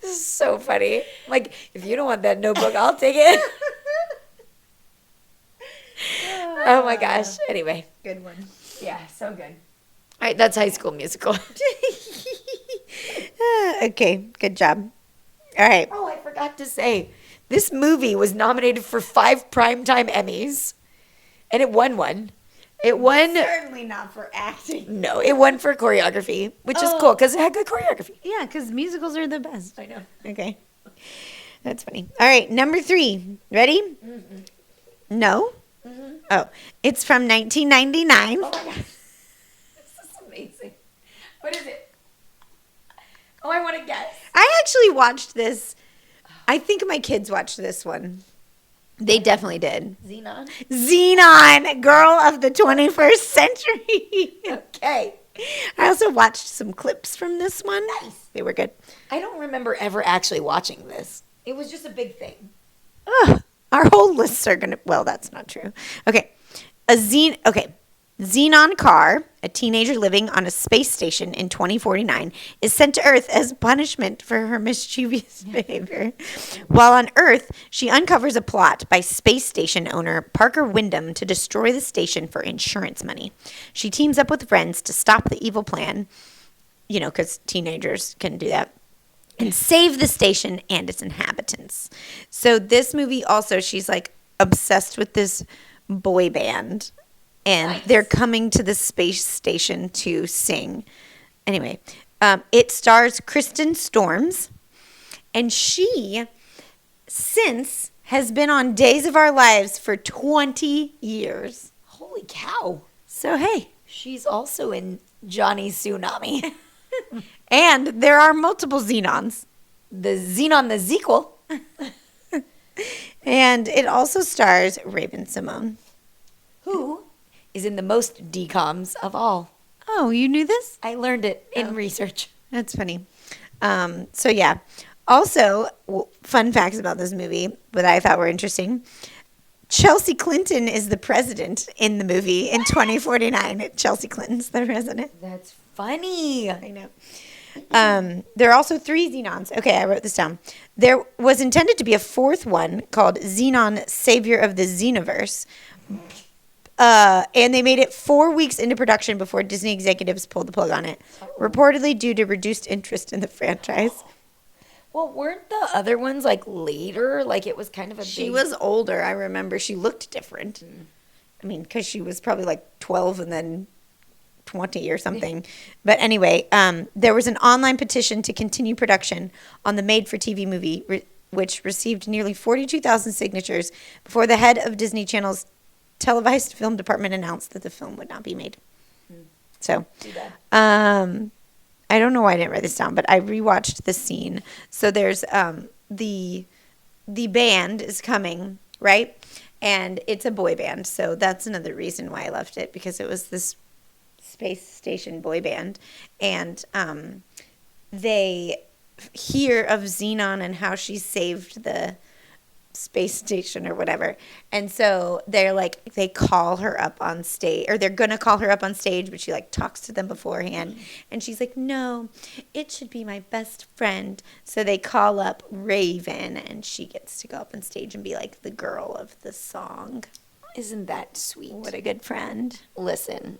A: is so funny. Like, if you don't want that notebook, I'll take it. Oh my gosh. Anyway.
B: Good one.
A: Yeah, so good. All right, that's High School Musical.
B: Okay, good job. All right.
A: Oh, I forgot to say, this movie was nominated for 5 Primetime Emmys, and it won one. It won.
B: Certainly not for acting.
A: No, it won for choreography, which is cool because it had good choreography.
B: Yeah, because musicals are the best.
A: I know.
B: Okay. That's funny. All right, number 3. Ready?
A: Mm-hmm.
B: No? Oh, it's from 1999.
A: Oh my gosh. This is amazing. What is it? Oh, I want to guess.
B: I actually watched this. I think my kids watched this one. They definitely did.
A: Xenon.
B: Xenon, girl of the 21st century.
A: Okay.
B: I also watched some clips from this one.
A: Nice.
B: They were good.
A: I don't remember ever actually watching this. It was just a big thing.
B: Ugh, our whole lists are gonna. Well, that's not true. Okay, Xenon car, a teenager living on a space station in 2049, is sent to Earth as punishment for her mischievous behavior. While on Earth, she uncovers a plot by space station owner Parker Wyndham to destroy the station for insurance money. She teams up with friends to stop the evil plan, you know, because teenagers can do that, and save the station and its inhabitants. So this movie also, she's like obsessed with this boy band, and they're coming to the space station to sing. Anyway, it stars Kristen Storms, and she since has been on Days of Our Lives for 20 years.
A: Holy cow.
B: So hey,
A: She's also in Johnny's Tsunami.
B: and there are multiple Xenons.
A: The Xenon, the sequel.
B: And it also stars Raven Simone.
A: Who is in the most DCOMs of all.
B: Oh, you knew this?
A: I learned it in research.
B: That's funny. So yeah. Also, fun facts about this movie that I thought were interesting. Chelsea Clinton is the president in the movie in 2049. Chelsea Clinton's the president.
A: That's funny.
B: I know. There are also 3 Xenons. Okay, I wrote this down. There was intended to be a 4th one called Xenon, Savior of the Xenoverse. And they made it 4 weeks into production before Disney executives pulled the plug on it, reportedly due to reduced interest in the franchise.
A: Well, weren't the other ones like later? Like it was kind of a
B: She
A: big...
B: was older. I remember she looked different. I mean, because she was probably like 12 and then 20 or something. But anyway, there was an online petition to continue production on the made-for-TV movie, which received nearly 42,000 signatures before the head of Disney Channel's televised film department announced that the film would not be made. So, I don't know why I didn't write this down, but I rewatched the scene. So there's the band is coming, right? And it's a boy band. So that's another reason why I loved it, because it was this space station boy band. And they hear of Xenon and how she saved the space station or whatever. And so they call her up on stage, or they're going to call her up on stage, but she like talks to them beforehand. And she's like, no, it should be my best friend. So they call up Raven, and she gets to go up on stage and be like the girl of the song.
A: Isn't that sweet?
B: What a good friend.
A: Listen,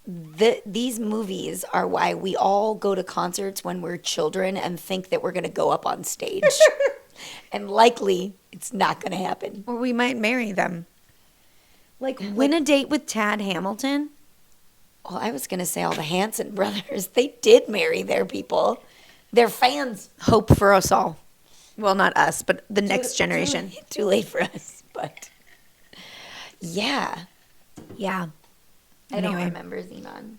A: these movies are why we all go to concerts when we're children and think that we're going to go up on stage. And likely, it's not going to happen.
B: Or we might marry them. Like, win a date with Tad Hamilton.
A: Well, I was going to say all the Hanson brothers. They did marry their people. Their fans.
B: Hope for us all. Well, not us, but the next generation.
A: Too late for us, but yeah.
B: Yeah.
A: I don't remember Xenon.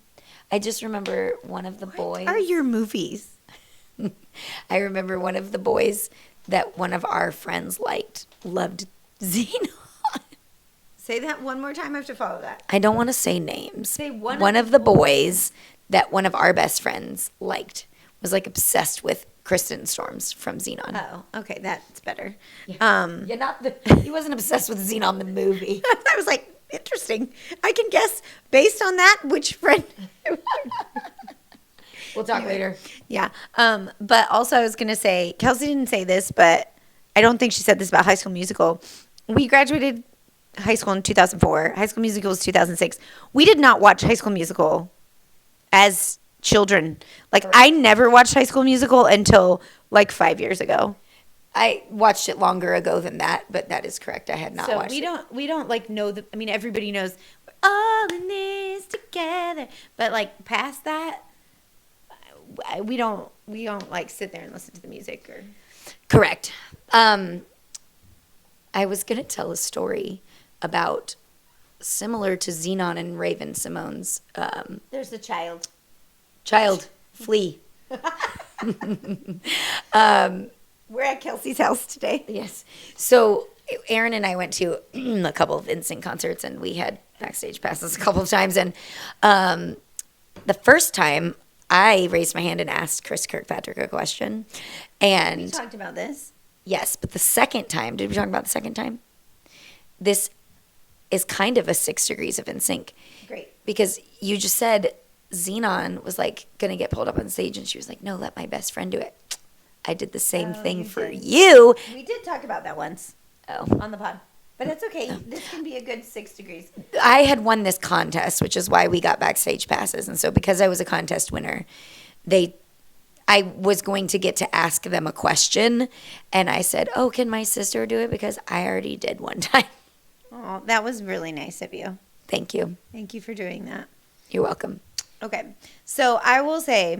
A: I just remember one of the boys.
B: What are your movies?
A: I remember one of the boys that one of our friends loved Xenon.
B: Say that one more time. I have to follow that.
A: I don't want to say names.
B: Say
A: one of the boys that one of our best friends liked was like obsessed with Kristen Storms from Xenon.
B: Oh, okay, that's better.
A: He wasn't obsessed with Xenon the movie.
B: I was like, interesting. I can guess based on that which friend.
A: We'll talk later.
B: Yeah. But also I was going to say, Kelsey didn't say this, but I don't think she said this about High School Musical. We graduated high school in 2004. High School Musical was 2006. We did not watch High School Musical as children. Like, I never watched High School Musical until like 5 years ago.
A: I watched it longer ago than that, but that is correct. I had not watched it.
B: We don't like know I mean, everybody knows we're all in this together. But like past that, we don't like sit there and listen to the music or.
A: Correct. I was going to tell a story about similar to Xenon and Raven Simone's
B: There's the child.
A: Flea.
B: We're at Kelsey's house today.
A: Yes. So Aaron and I went to a couple of NSYNC concerts, and we had backstage passes a couple of times. And the first time, I raised my hand and asked Chris Kirkpatrick a question. And
B: We talked about this.
A: yes, but the second time, did we talk about the second time? This is kind of a 6 degrees of NSYNC.
B: Great.
A: Because you just said Xenon was like going to get pulled up on stage, and she was like, no, let my best friend do it. I did the same thing for you.
B: We did talk about that once
A: Oh.
B: on the pod. But it's okay. This can be a good 6 degrees.
A: I had won this contest, which is why we got backstage passes. And so because I was a contest winner, I was going to get to ask them a question. And I said, oh, can my sister do it? Because I already did one time.
B: Oh, that was really nice of you.
A: Thank you.
B: Thank you for doing that.
A: You're welcome.
B: Okay. So I will say,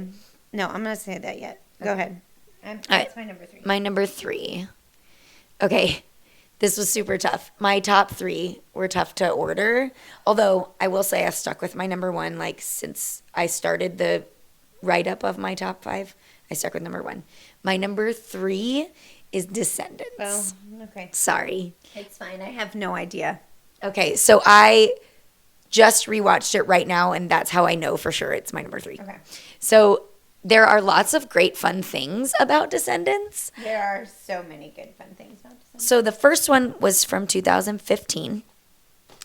B: no, I'm not say that yet. Go ahead. That's my number 3.
A: My number 3. Okay. This was super tough. My top 3 were tough to order. Although I will say I stuck with my number 1. Like since I started the write-up of my top 5, I stuck with number 1. My number 3 is Descendants.
B: Well, okay.
A: Sorry.
B: It's fine. I have no idea.
A: Okay, so I just rewatched it right now, and that's how I know for sure it's my number 3.
B: Okay.
A: So there are lots of great fun things about Descendants.
B: There are so many good fun things about Descendants.
A: So the first one was from 2015,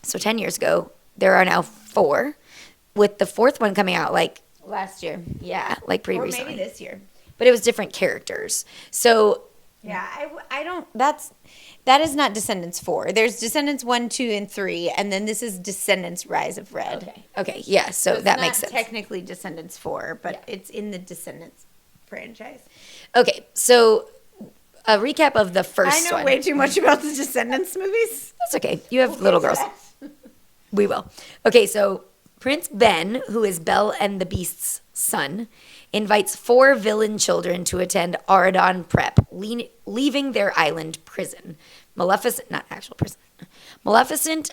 A: so 10 years ago. There are now 4, with the 4th one coming out like
B: Last year.
A: yeah, like pretty
B: Or
A: recently.
B: maybe this year.
A: But it was different characters. So
B: Yeah, I don't. That is not Descendants 4. There's Descendants 1, 2, and 3, and then this is Descendants Rise of Red.
A: okay, yeah, so
B: it's
A: that
B: not
A: makes sense.
B: Technically Descendants 4, but it's in the Descendants franchise.
A: Okay, so a recap of the first
B: I know
A: one.
B: way too much about the Descendants movies.
A: That's okay. You have little girls. We will. Okay, so Prince Ben, who is Belle and the Beast's son, invites 4 villain children to attend Aradon Prep, leaving their island prison. Not actual prison. Maleficent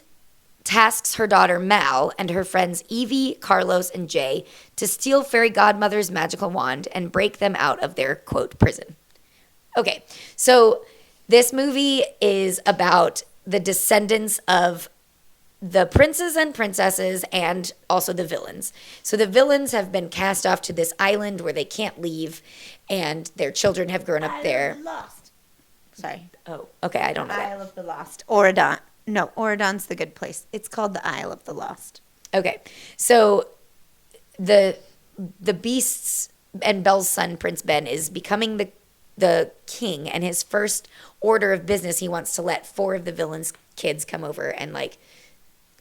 A: tasks her daughter Mal and her friends Evie, Carlos, and Jay to steal Fairy Godmother's magical wand and break them out of their, quote, prison. Okay, so this movie is about the descendants of the princes and princesses and also the villains. So the villains have been cast off to this island where they can't leave, and their children have grown up there.
B: Lost. Sorry.
A: Oh, okay. I don't know that.
B: Isle of the Lost. Oridon. No, Oridon's the good place. It's called the Isle of the Lost.
A: Okay. So the Beast's and Belle's son, Prince Ben, is becoming the king, and his first order of business, he wants to let 4 of the villains' kids come over and like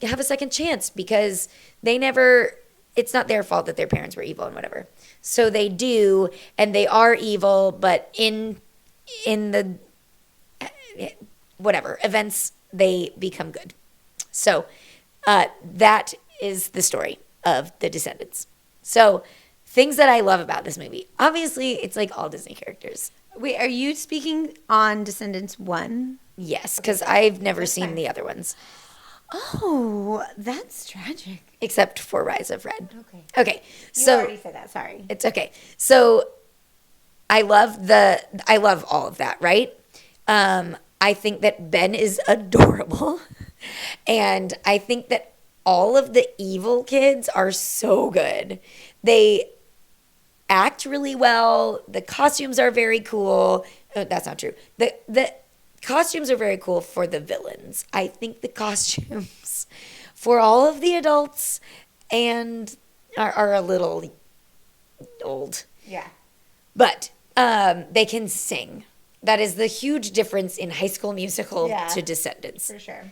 A: have a second chance because they never, it's not their fault that their parents were evil and whatever. So they do, and they are evil, but in the whatever events, they become good. So that is the story of the Descendants. So things that I love about this movie, obviously it's like all Disney characters.
B: Wait, are you speaking on Descendants 1?
A: Yes, because I've never seen the other ones.
B: Oh, that's tragic.
A: Except for Rise of Red.
B: Okay.
A: Okay,
B: You
A: so
B: already said that. Sorry.
A: it's okay. So I love all of that, right? I think that Ben is adorable. And I think that all of the evil kids are so good. They act really well. The costumes are very cool. Oh, that's not true. The costumes are very cool for the villains. I think the costumes for all of the adults and are a little old.
B: Yeah.
A: But they can sing. That is the huge difference in High School Musical to Descendants.
B: For sure.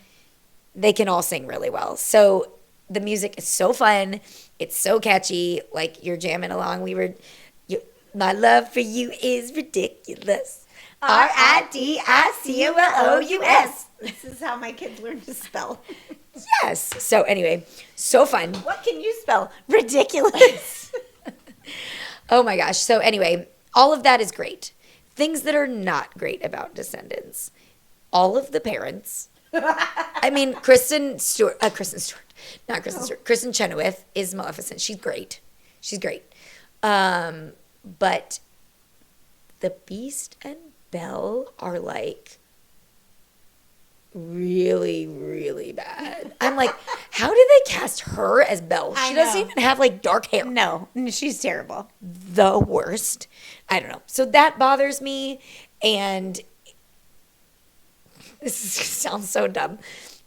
A: They can all sing really well. So the music is so fun. It's so catchy. Like you're jamming along. My love for you is ridiculous. RIDICOLOUS.
B: This is how my kids learn to spell.
A: Yes. So anyway, so fun.
B: What can you spell? Ridiculous.
A: Oh my gosh. So anyway, all of that is great. Things that are not great about Descendants. All of the parents. I mean, Kristen Chenoweth is Maleficent. She's great. But the Beast and Belle are like really, really bad. I'm like, how did they cast her as Belle? She doesn't even have like dark hair.
B: No, she's terrible.
A: The worst. I don't know. So that bothers me. And this sounds so dumb.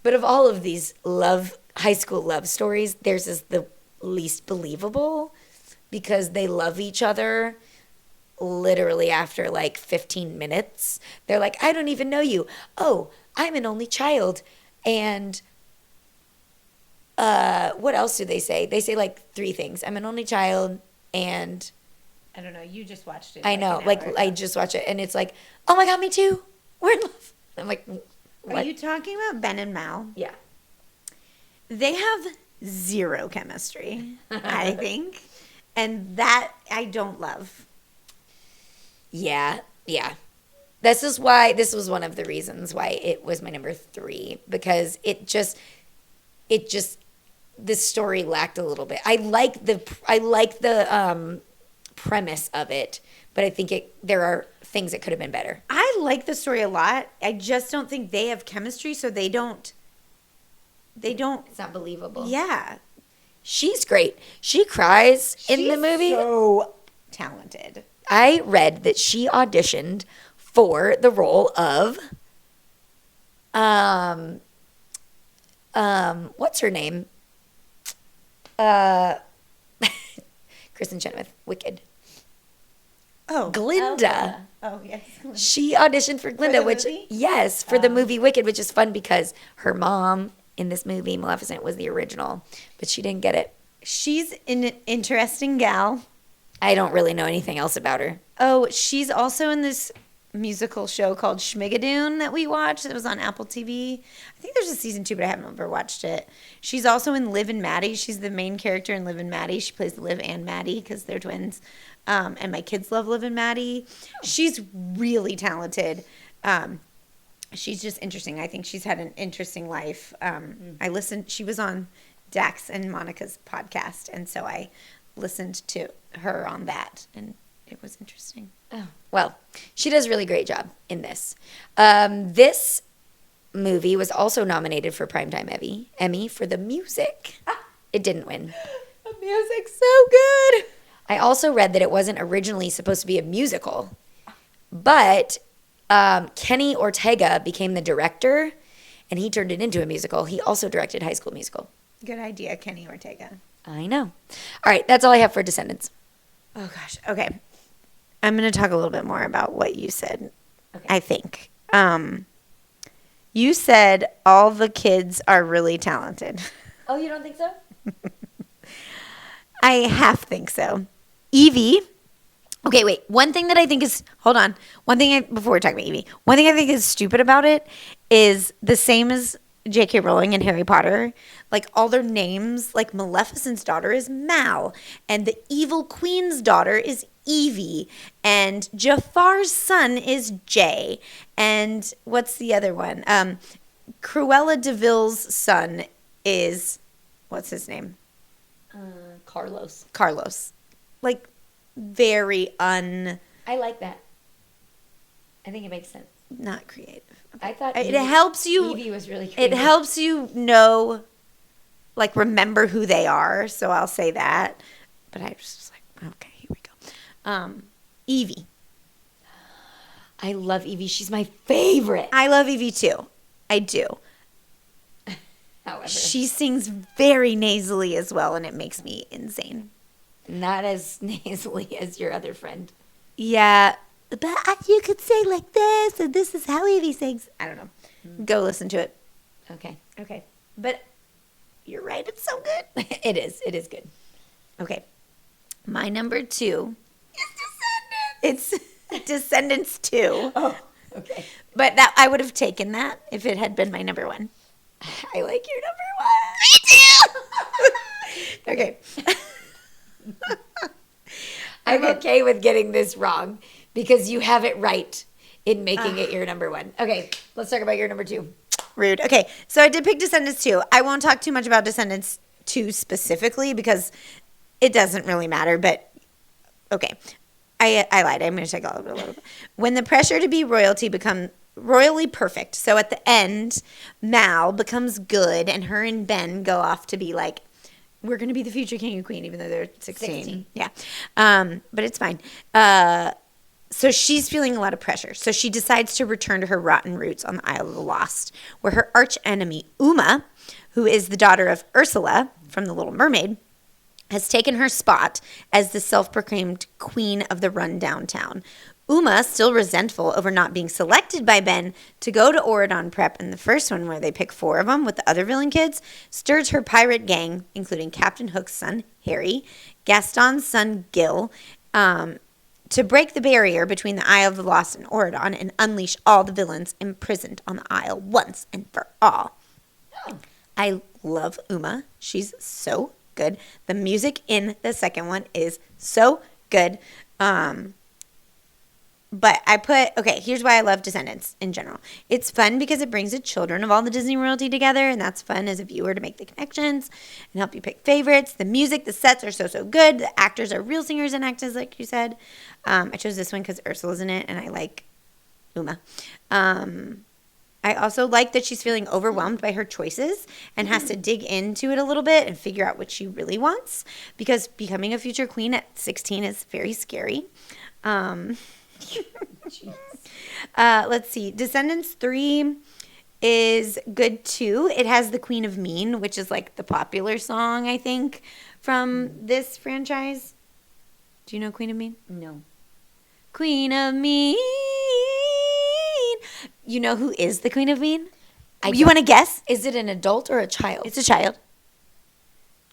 A: But of all of these high school love stories, theirs is the least believable because they love each other literally after like 15 minutes. They're like, I don't even know you. Oh, I'm an only child. And what else do they say? They say like 3 things. I'm an only child and
B: I don't know. You just watched it.
A: I know. Like I just watch it and it's like, oh my God, me too. We're in love. I'm like, what?
B: Are you talking about Ben and Mal?
A: Yeah. They
B: have 0 chemistry, I think. And that I don't love.
A: Yeah. This was one of the reasons why it was my number 3 because this story lacked a little bit. I like the premise of it, but I think there are things that could have been better.
B: I like the story a lot. I just don't think they have chemistry, so they don't. It's
A: not believable.
B: Yeah.
A: She's great. She cries in the movie.
B: So talented.
A: I read that she auditioned for the role of what's her name? Kristen Chenoweth, Wicked.
B: Oh,
A: Glinda.
B: Oh, yes.
A: She auditioned for Glinda,
B: For the movie?
A: Yes, for the movie Wicked, which is fun because her mom in this movie, Maleficent, was the original, but she didn't get it.
B: She's an interesting gal.
A: I don't really know anything else about her.
B: Oh, she's also in this musical show called Schmigadoon that we watched. It was on Apple TV. I think there's a season 2, but I haven't ever watched it. She's also in Liv and Maddie. She's the main character in Liv and Maddie. She plays Liv and Maddie because they're twins. And my kids love Liv and Maddie. She's really talented. She's just interesting. I think she's had an interesting life. I listened. She was on Dax and Monica's podcast, and so I listened to her on that, and it was interesting.
A: Oh, well, she does a really great job in this. This movie was also nominated for Primetime Emmy for the music. It didn't win.
B: The music's so good.
A: I also read that it wasn't originally supposed to be a musical, but Kenny Ortega became the director, and he turned it into a musical. He also directed High School Musical.
B: Good idea, Kenny Ortega.
A: I know. All right, that's all I have for Descendants.
B: Oh, gosh. Okay. I'm going to talk a little bit more about what you said,
A: Okay.
B: I think. You said all the kids are really talented.
A: Oh, you don't think so?
B: I half think so. Evie. Okay, wait. One thing that I think is, hold on. Before we talk about Evie, one thing I think is stupid about it is the same as J.K. Rowling and Harry Potter. Like, all their names, like Maleficent's daughter is Mal, and the evil queen's daughter is Evie, and Jafar's son is Jay, and what's the other one? Cruella de Vil's son is, what's his name?
A: Carlos.
B: Carlos. Like, very
A: I like that. I think it makes sense.
B: not creative.
A: I thought
B: It helps you.
A: Evie was really creative.
B: It helps you know, like, remember who they are. So I'll say that. But I was just like, okay, here we go. Evie.
A: I love Evie. She's my favorite.
B: I love Evie too. I do.
A: However,
B: She sings very nasally as well, and it makes me insane.
A: not as nasally as your other friend.
B: Yeah, but you could say like this, and this is how Evie sings. I don't know. Go listen to it.
A: Okay.
B: Okay. But you're right, it's so good.
A: It is. It is good.
B: Okay. My number 2 is Descendants. It's Descendants 2.
A: Oh, okay.
B: But that I would have taken that if it had been my number 1.
A: I like your number 1.
B: Okay.
A: I'm okay with getting this wrong because you have it right in making it your number 1. Okay, let's talk about your number 2.
B: Rude. Okay, so I did pick Descendants 2. I won't talk too much about Descendants 2 specifically because it doesn't really matter, but okay. I lied. I'm going to take all of it a little bit. When the pressure to be royalty becomes royally perfect, so at the end, Mal becomes good, and her and Ben go off to be like, we're going to be the future king and queen, even though they're 16. Yeah. But it's fine. So she's feeling a lot of pressure. So she decides to return to her rotten roots on the Isle of the Lost, where her arch enemy, Uma, who is the daughter of Ursula from The Little Mermaid, has taken her spot as the self-proclaimed queen of the rundown town. Uma, still resentful over not being selected by Ben to go to Auradon Prep in the first one where they pick 4 of them with the other villain kids, stirs her pirate gang, including Captain Hook's son, Harry, Gaston's son, Gil, to break the barrier between the Isle of the Lost and Auradon and unleash all the villains imprisoned on the Isle once and for all. I love Uma. She's so good. The music in the second one is so good. But here's why I love Descendants in general. It's fun because it brings the children of all the Disney royalty together, and that's fun as a viewer to make the connections and help you pick favorites. The music, the sets are so good. The actors are real singers and actors, like you said. I chose this one because Ursula's in it, and I like Uma. I also like that she's feeling overwhelmed by her choices and has to dig into it a little bit and figure out what she really wants, because becoming a future queen at 16 is very scary. Let's see. Descendants 3 is good too. It has the Queen of Mean, which is like the popular song, I think, from this franchise. Do you know Queen of Mean?
A: No.
B: Queen of Mean. You know who is the Queen of Mean? You want to guess?
A: Is it an adult or a child?
B: It's a child.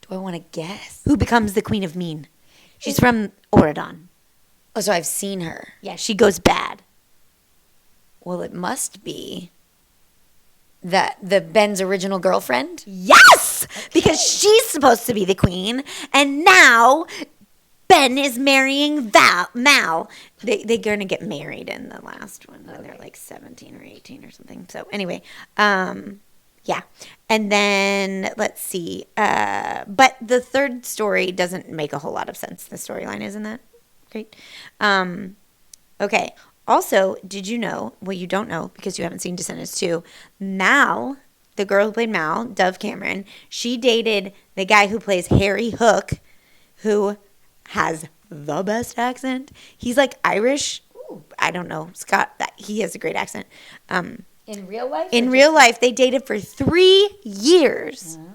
A: Do I want to guess?
B: Who becomes the Queen of Mean? She's from Auradon.
A: Oh, so I've seen her.
B: Yeah, she goes bad.
A: Well, it must be the Ben's original girlfriend.
B: Yes! Because she's supposed to be the queen, and now Ben is marrying Mal. They're going to get married in the last one when they're like 17 or 18 or something. So anyway, yeah. And then let's see. But the third story doesn't make a whole lot of sense. The storyline, isn't that great? Okay. Also, did you know, well, you don't know because you haven't seen Descendants 2, Mal, the girl who played Mal, Dove Cameron, she dated the guy who plays Harry Hook, who has the best accent. He's like Irish, I don't know, Scott. He has a great accent.
A: In real life?
B: In real life, they dated for 3 years.
A: Oh,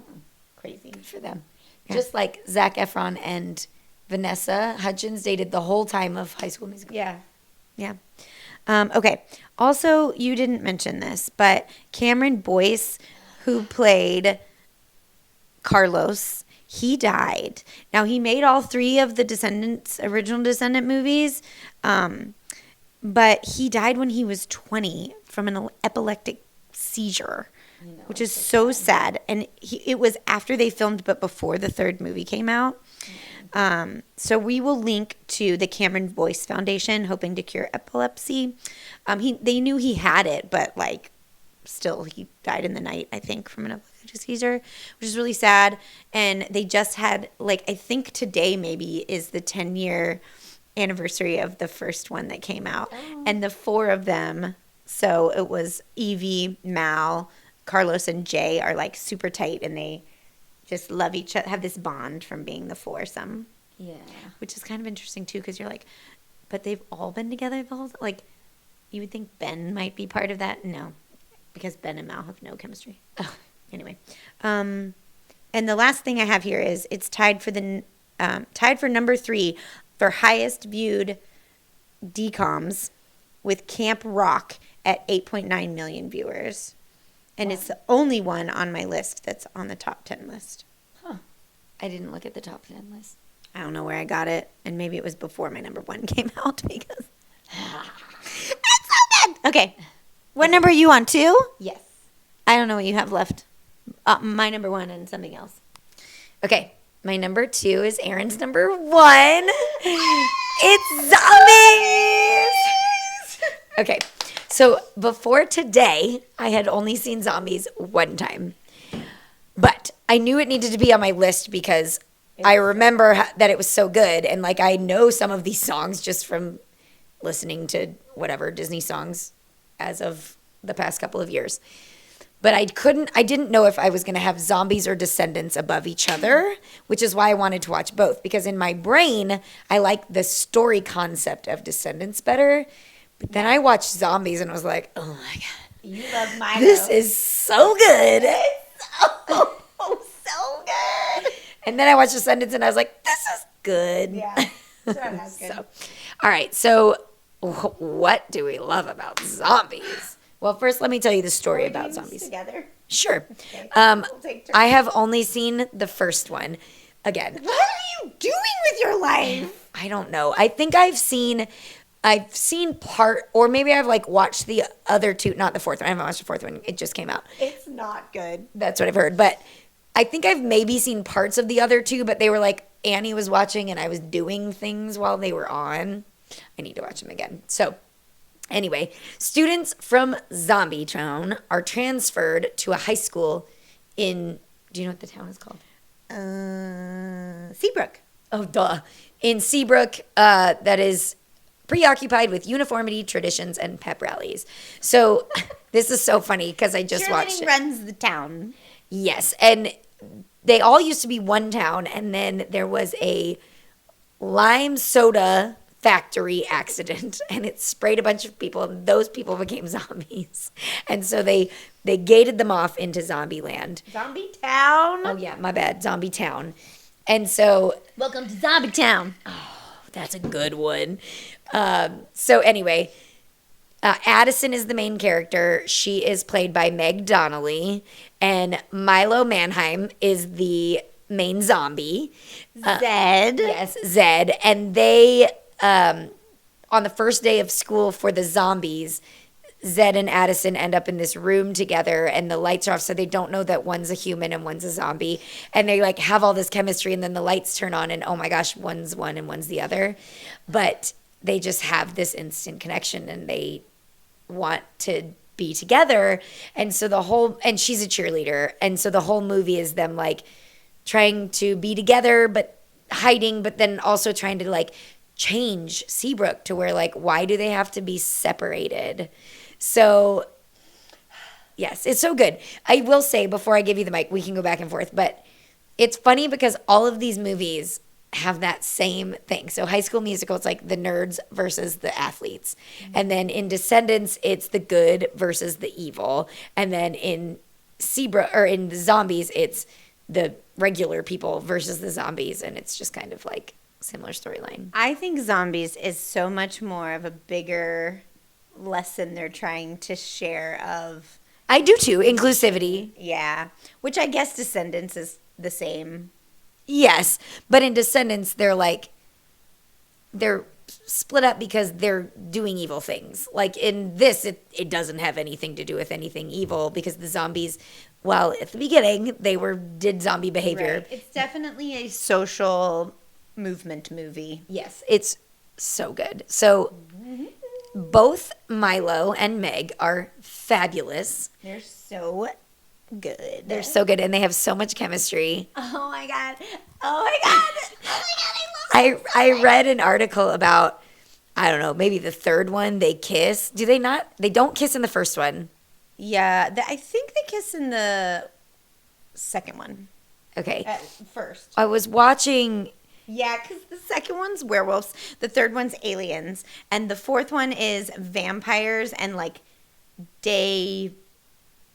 B: Crazy.
A: good for them.
B: Yeah.
A: Just like Zac Efron and Vanessa Hudgens dated the whole time of High School Musical.
B: Yeah. Yeah. Okay. Also, you didn't mention this, but Cameron Boyce, who played Carlos, he died. Now, he made all 3 of the original Descendant movies, but he died when he was 20 from an epileptic seizure, which is so sad. And it was after they filmed, but before the 3rd movie came out. So we will link to the Cameron Boyce Foundation, hoping to cure epilepsy. They knew he had it, but like still he died in the night, I think, from an epileptic seizure, which is really sad. And they just had, like, I think today maybe is the 10-year anniversary of the first one that came out. Oh. And the 4 of them, so it was Evie, Mal, Carlos, and Jay are like super tight, and they just love each other, have this bond from being the foursome.
A: Yeah.
B: Which is kind of interesting too, because you're like, but they've all been together the whole time. Like, you would think Ben might be part of that. No, because Ben and Mal have no chemistry. Oh, anyway. And the last thing I have here is it's tied for number 3 for highest viewed DCOMs with Camp Rock at 8.9 million viewers. And It's the only one on my list that's on the top 10 list.
A: Huh. I didn't look at the top 10 list.
B: I don't know where I got it. And maybe it was before my number 1 came out because it's so good. Okay. What number are you on? 2?
A: Yes.
B: I don't know what you have left. My number 1 and something else.
A: Okay. My number 2 is Aaron's number 1. It's zombies. Okay. So before today, I had only seen zombies 1 time. But I knew it needed to be on my list because I remember that it was so good. And like I know some of these songs just from listening to whatever Disney songs as of the past couple of years. But I didn't know if I was going to have zombies or Descendants above each other, which is why I wanted to watch both. Because in my brain, I like the story concept of Descendants better. But then I watched zombies and was like, oh my God.
B: You love Milo.
A: This is so good.
B: Oh, so good.
A: And then I watched Descendants and I was like, this is good.
B: Yeah. That's good.
A: All right. So what do we love about zombies? Well, first, let me tell you the story about zombies.
B: Together?
A: Sure.
B: Okay.
A: I have only seen the first one. Again.
B: What are you doing with your life?
A: I don't know. I think I've seen part, or maybe I've like watched the other 2, not the 4th one. I haven't watched the 4th one. It just came out.
B: It's not good.
A: That's what I've heard. But I think I've maybe seen parts of the other 2, but they were like Annie was watching and I was doing things while they were on. I need to watch them again. So anyway, students from Zombie Town are transferred to a high school in, do you know what the town is called?
B: Seabrook.
A: Oh, duh. In Seabrook, that is preoccupied with uniformity, traditions, and pep rallies. So this is so funny because I just watched it.
B: Runs the town.
A: Yes, and they all used to be one town, and then there was a lime soda factory accident, and it sprayed a bunch of people, and those people became zombies. And so they gated them off into Zombie Land.
B: Zombie Town?
A: Oh, yeah, my bad. Zombie Town. And so...
B: Welcome to Zombie Town.
A: Oh, that's a good one. So anyway, Addison is the main character. She is played by Meg Donnelly, and Milo Manheim is the main zombie.
B: Zed.
A: Yes, Zed. And they, on the first day of school for the zombies, Zed and Addison end up in this room together and the lights are off, so they don't know that one's a human and one's a zombie. And they like have all this chemistry, and then the lights turn on and oh my gosh, one's one and one's the other. But they just have this instant connection and they want to be together. And so and she's a cheerleader. And so the whole movie is them like trying to be together, but hiding, but then also trying to like change Seabrook to where like, why do they have to be separated? So yes, it's so good. I will say before I give you the mic, we can go back and forth, but it's funny because all of these movies have that same thing. So High School Musical, it's like the nerds versus the athletes. And then in Descendants, it's the good versus the evil. And then in in the Zombies, it's the regular people versus the zombies. And it's just kind of like similar storyline.
B: I think Zombies is so much more of a bigger lesson they're trying to share of.
A: I do too. Inclusivity.
B: Yeah. Which I guess Descendants is the same.
A: Yes. But in Descendants, they're split up because they're doing evil things. Like in this, it doesn't have anything to do with anything evil because the zombies, well, at the beginning, they did zombie behavior.
B: Right. It's definitely a social movement movie.
A: Yes. It's so good. So both Milo and Meg are fabulous.
B: They're so good.
A: They're so good, and they have so much chemistry.
B: Oh my god. Oh my god. Oh my god.
A: I read an article about, I don't know, maybe the third one, they kiss. Do they not? They don't kiss in the first one.
B: Yeah, I think they kiss in the second one.
A: Okay.
B: At first.
A: I was watching.
B: Yeah, because the second one's werewolves, the third one's aliens, and the fourth one is vampires and like day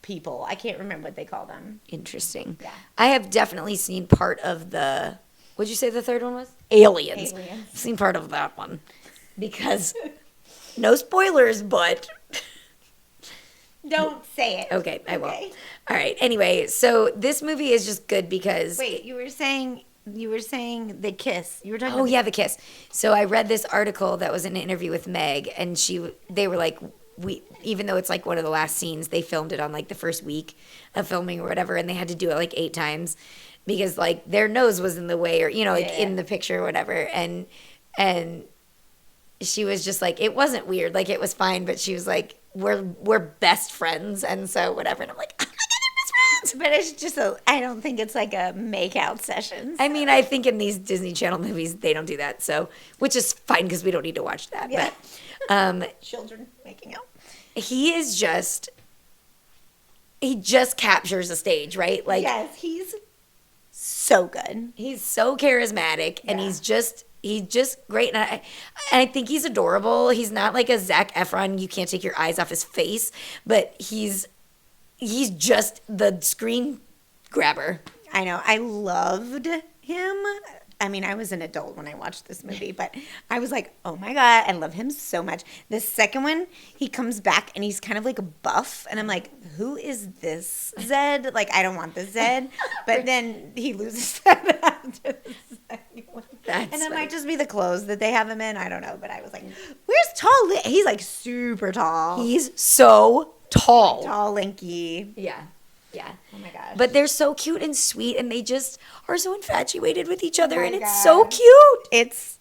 B: people. I can't remember what they call them.
A: Interesting.
B: Yeah.
A: I have definitely seen part of the. What'd you say the third one was? Aliens. Seen part of that one because no spoilers, but.
B: Don't say it.
A: Okay, I won't. All right. Anyway, so this movie is just good because.
B: Wait, you were saying they kiss. You were talking.
A: Oh yeah, the kiss. So I read this article that was an interview with Meg, and they were like, even though it's like one of the last scenes, they filmed it on like the first week of filming or whatever, and they had to do it like 8 times because like their nose was in the way or like in the picture or whatever, and she was just like, it wasn't weird, like it was fine, but she was like, we're best friends, and so whatever, and I'm like, oh my god, they're best friends.
B: But it's just I don't think it's like a make-out session.
A: I mean, I think in these Disney Channel movies they don't do that, so which is fine because we don't need to watch that.
B: Yeah.
A: But
B: Children making out.
A: he just captures a stage, right? Like
B: Yes, he's so good.
A: he's so charismatic and
B: Yeah.
A: he's just great, and I think he's adorable. He's not like a Zac Efron, you can't take your eyes off his face, but he's just the screen grabber.
B: I know. I loved him. I mean, I was an adult when I watched this movie, but I was like, oh my God, I love him so much. The second one, he comes back and he's kind of like a buff. And I'm like, who is this Zed? Like, I don't want this Zed. But then he loses that after the second one. And it might just be the clothes that they have him in. I don't know. But I was like, where's Tall? He's like super tall.
A: He's so tall.
B: Tall, lanky.
A: Yeah. Yeah.
B: Oh my gosh.
A: But they're so cute and sweet, and they just are so infatuated with each other,
B: my
A: and it's
B: God.
A: so cute.
B: It's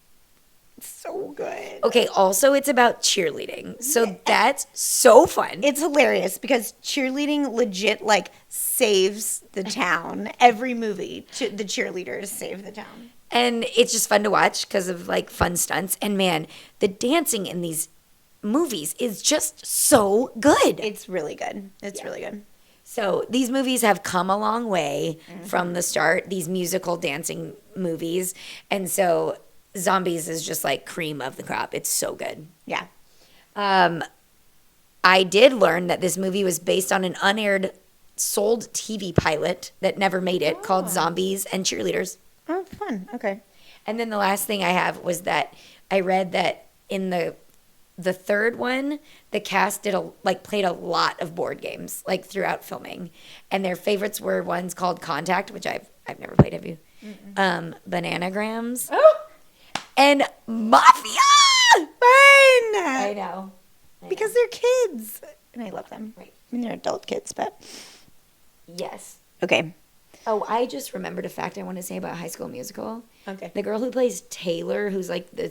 B: so good.
A: Okay, also it's about cheerleading. So that's so fun.
B: It's hilarious because cheerleading legit like saves the town. Every movie, the cheerleaders save the town.
A: And it's just fun to watch because of like fun stunts. And man, the dancing in these movies is just so good.
B: It's really good. It's really good.
A: So these movies have come a long way from the start, these musical dancing movies. And so Zombies is just like cream of the crop. It's so good.
B: Yeah.
A: I did learn that this movie was based on an unaired sold TV pilot that never made it called Zombies and Cheerleaders.
B: Oh, fun. Okay.
A: And then the last thing I have was that I read that in the third one, the cast played a lot of board games like throughout filming, and their favorites were ones called Contact, which I've never played. Have you? Bananagrams.
B: Oh,
A: And Mafia.
B: fun.
A: I know.
B: Because they're kids, and I love them.
A: Right.
B: I mean, they're adult kids, but
A: Yes.
B: okay.
A: Oh, I just remembered a fact I want to say about High School Musical.
B: Okay.
A: The girl who plays Taylor, who's like the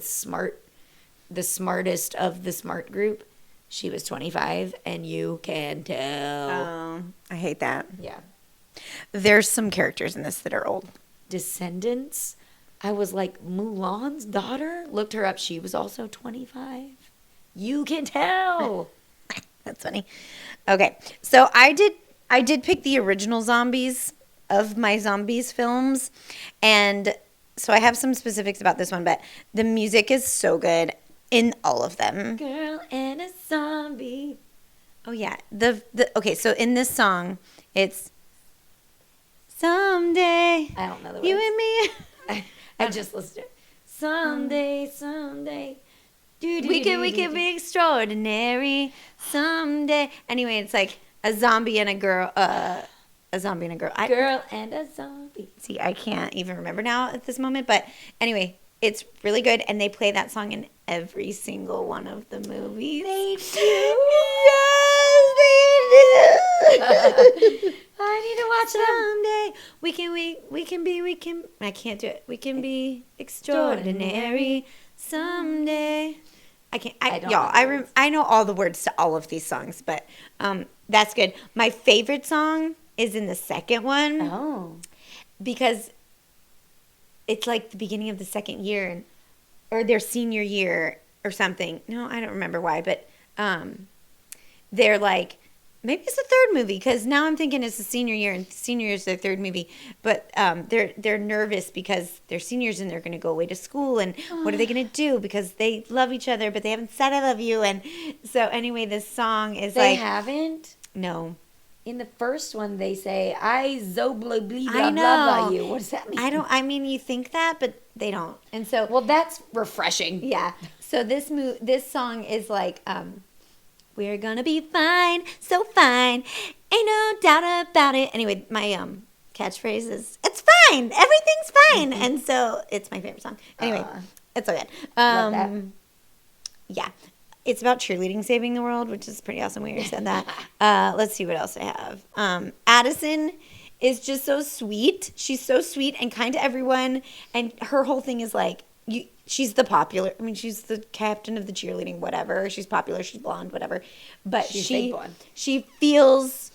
A: smartest of the smart group, she was 25, and you can tell.
B: Oh, I hate that.
A: Yeah.
B: There's some characters in this that are old.
A: Descendants. I was like, Mulan's daughter? Looked her up. She was also 25. You can tell.
B: That's funny. Okay, so I did pick the original Zombies of my Zombies films, and so I have some specifics about this one, but the music is so good in all of them.
A: Girl and a zombie.
B: Oh yeah. Okay, so in this song, it's someday
A: I don't know the words.
B: you and me.
A: I just listened to it. Someday.
B: We can be extraordinary someday. Anyway, it's like a zombie and a girl. A zombie and a girl.
A: Girl and a zombie.
B: See, I can't even remember now at this moment. But anyway, it's really good, and they play that song in every single one of the movies.
A: They do.
B: Yes, they do.
A: I need to watch them.
B: Someday we can. I can't do it. We can be extraordinary someday. I can't.
A: I don't
B: y'all.
A: know the words.
B: I know all the words to all of these songs, but that's good. My favorite song is in the second one
A: Oh.
B: because it's like the beginning of the second year or their senior year or something. No, I don't remember why, but they're like, maybe it's the third movie because now I'm thinking it's the senior year and senior year is their third movie. But they're nervous because they're seniors and they're going to go away to school and what are they going to do because they love each other but they haven't said I love you. And so anyway, this song is
A: They
B: like
A: haven't?
B: no.
A: In the first one, they say, I blah
B: I
A: blah
B: know.
A: you. What does that mean?
B: I mean, you think that, but they don't. And so
A: Well, that's refreshing.
B: yeah. So this song is like, we're gonna be fine, so fine, ain't no doubt about it. Anyway, my catchphrase is, it's fine, everything's fine, and so it's my favorite song. Anyway, it's so good.
A: Love that.
B: Yeah, it's about cheerleading saving the world, which is pretty awesome. We already said that. Let's see what else I have. Addison is just so sweet. She's so sweet and kind to everyone, and her whole thing is like, she's the popular. I mean, she's the captain of the cheerleading, whatever. She's popular. She's blonde, whatever. But
A: She's big blonde.
B: she feels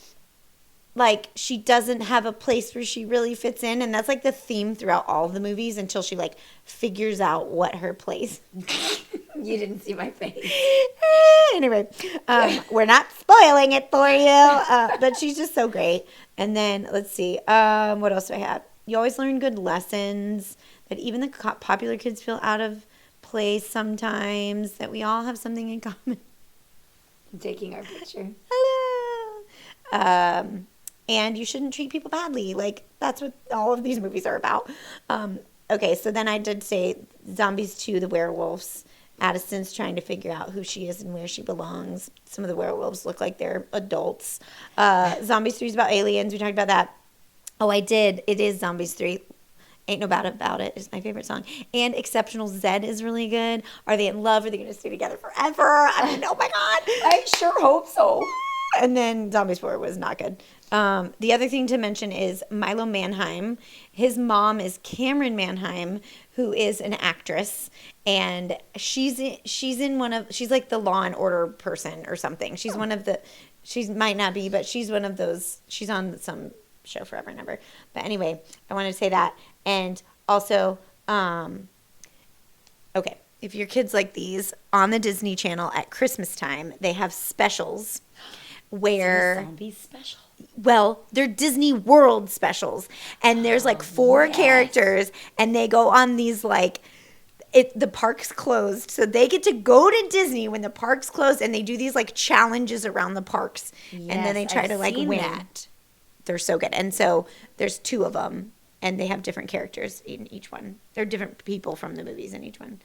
B: like she doesn't have a place where she really fits in, and that's like the theme throughout all of the movies until she like figures out what her place.
A: You didn't see my face.
B: Anyway, we're not spoiling it for you, but she's just so great. And then let's see, what else do I have? You always learn good lessons. That even the popular kids feel out of place sometimes. That we all have something in common.
A: I'm taking our picture.
B: Hello. And you shouldn't treat people badly. Like, that's what all of these movies are about. Okay, so then I did say Zombies 2, the werewolves. Addison's trying to figure out who she is and where she belongs. Some of the werewolves look like they're adults. Zombies 3 is about aliens. We talked about that. Oh, I did. It is Zombies 3. Ain't No Doubt About It is my favorite song. And Exceptional Zed is really good. Are they in love? Are they going to stay together forever? I mean, oh my God.
A: I sure hope so.
B: And then Zombies 4 was not good. The other thing to mention is Milo Manheim. His mom is Cameron Manheim, who is an actress. And she's like the Law and Order person or something. She's one of the, she might not be, but she's one of those, she's on some show forever and ever. But anyway, I wanted to say that. And also, okay, if your kids like these, on the Disney Channel at Christmas time, they have specials where,
A: Zombie special.
B: well, they're Disney World specials. And there's like 4 characters, and they go on these like, the park's closed, so they get to go to Disney when the park's closed, and they do these like challenges around the parks, and then they try to like win.
A: That.
B: They're so good. And so there's 2 of them, and they have different characters in each one. They're different people from the movies in each one.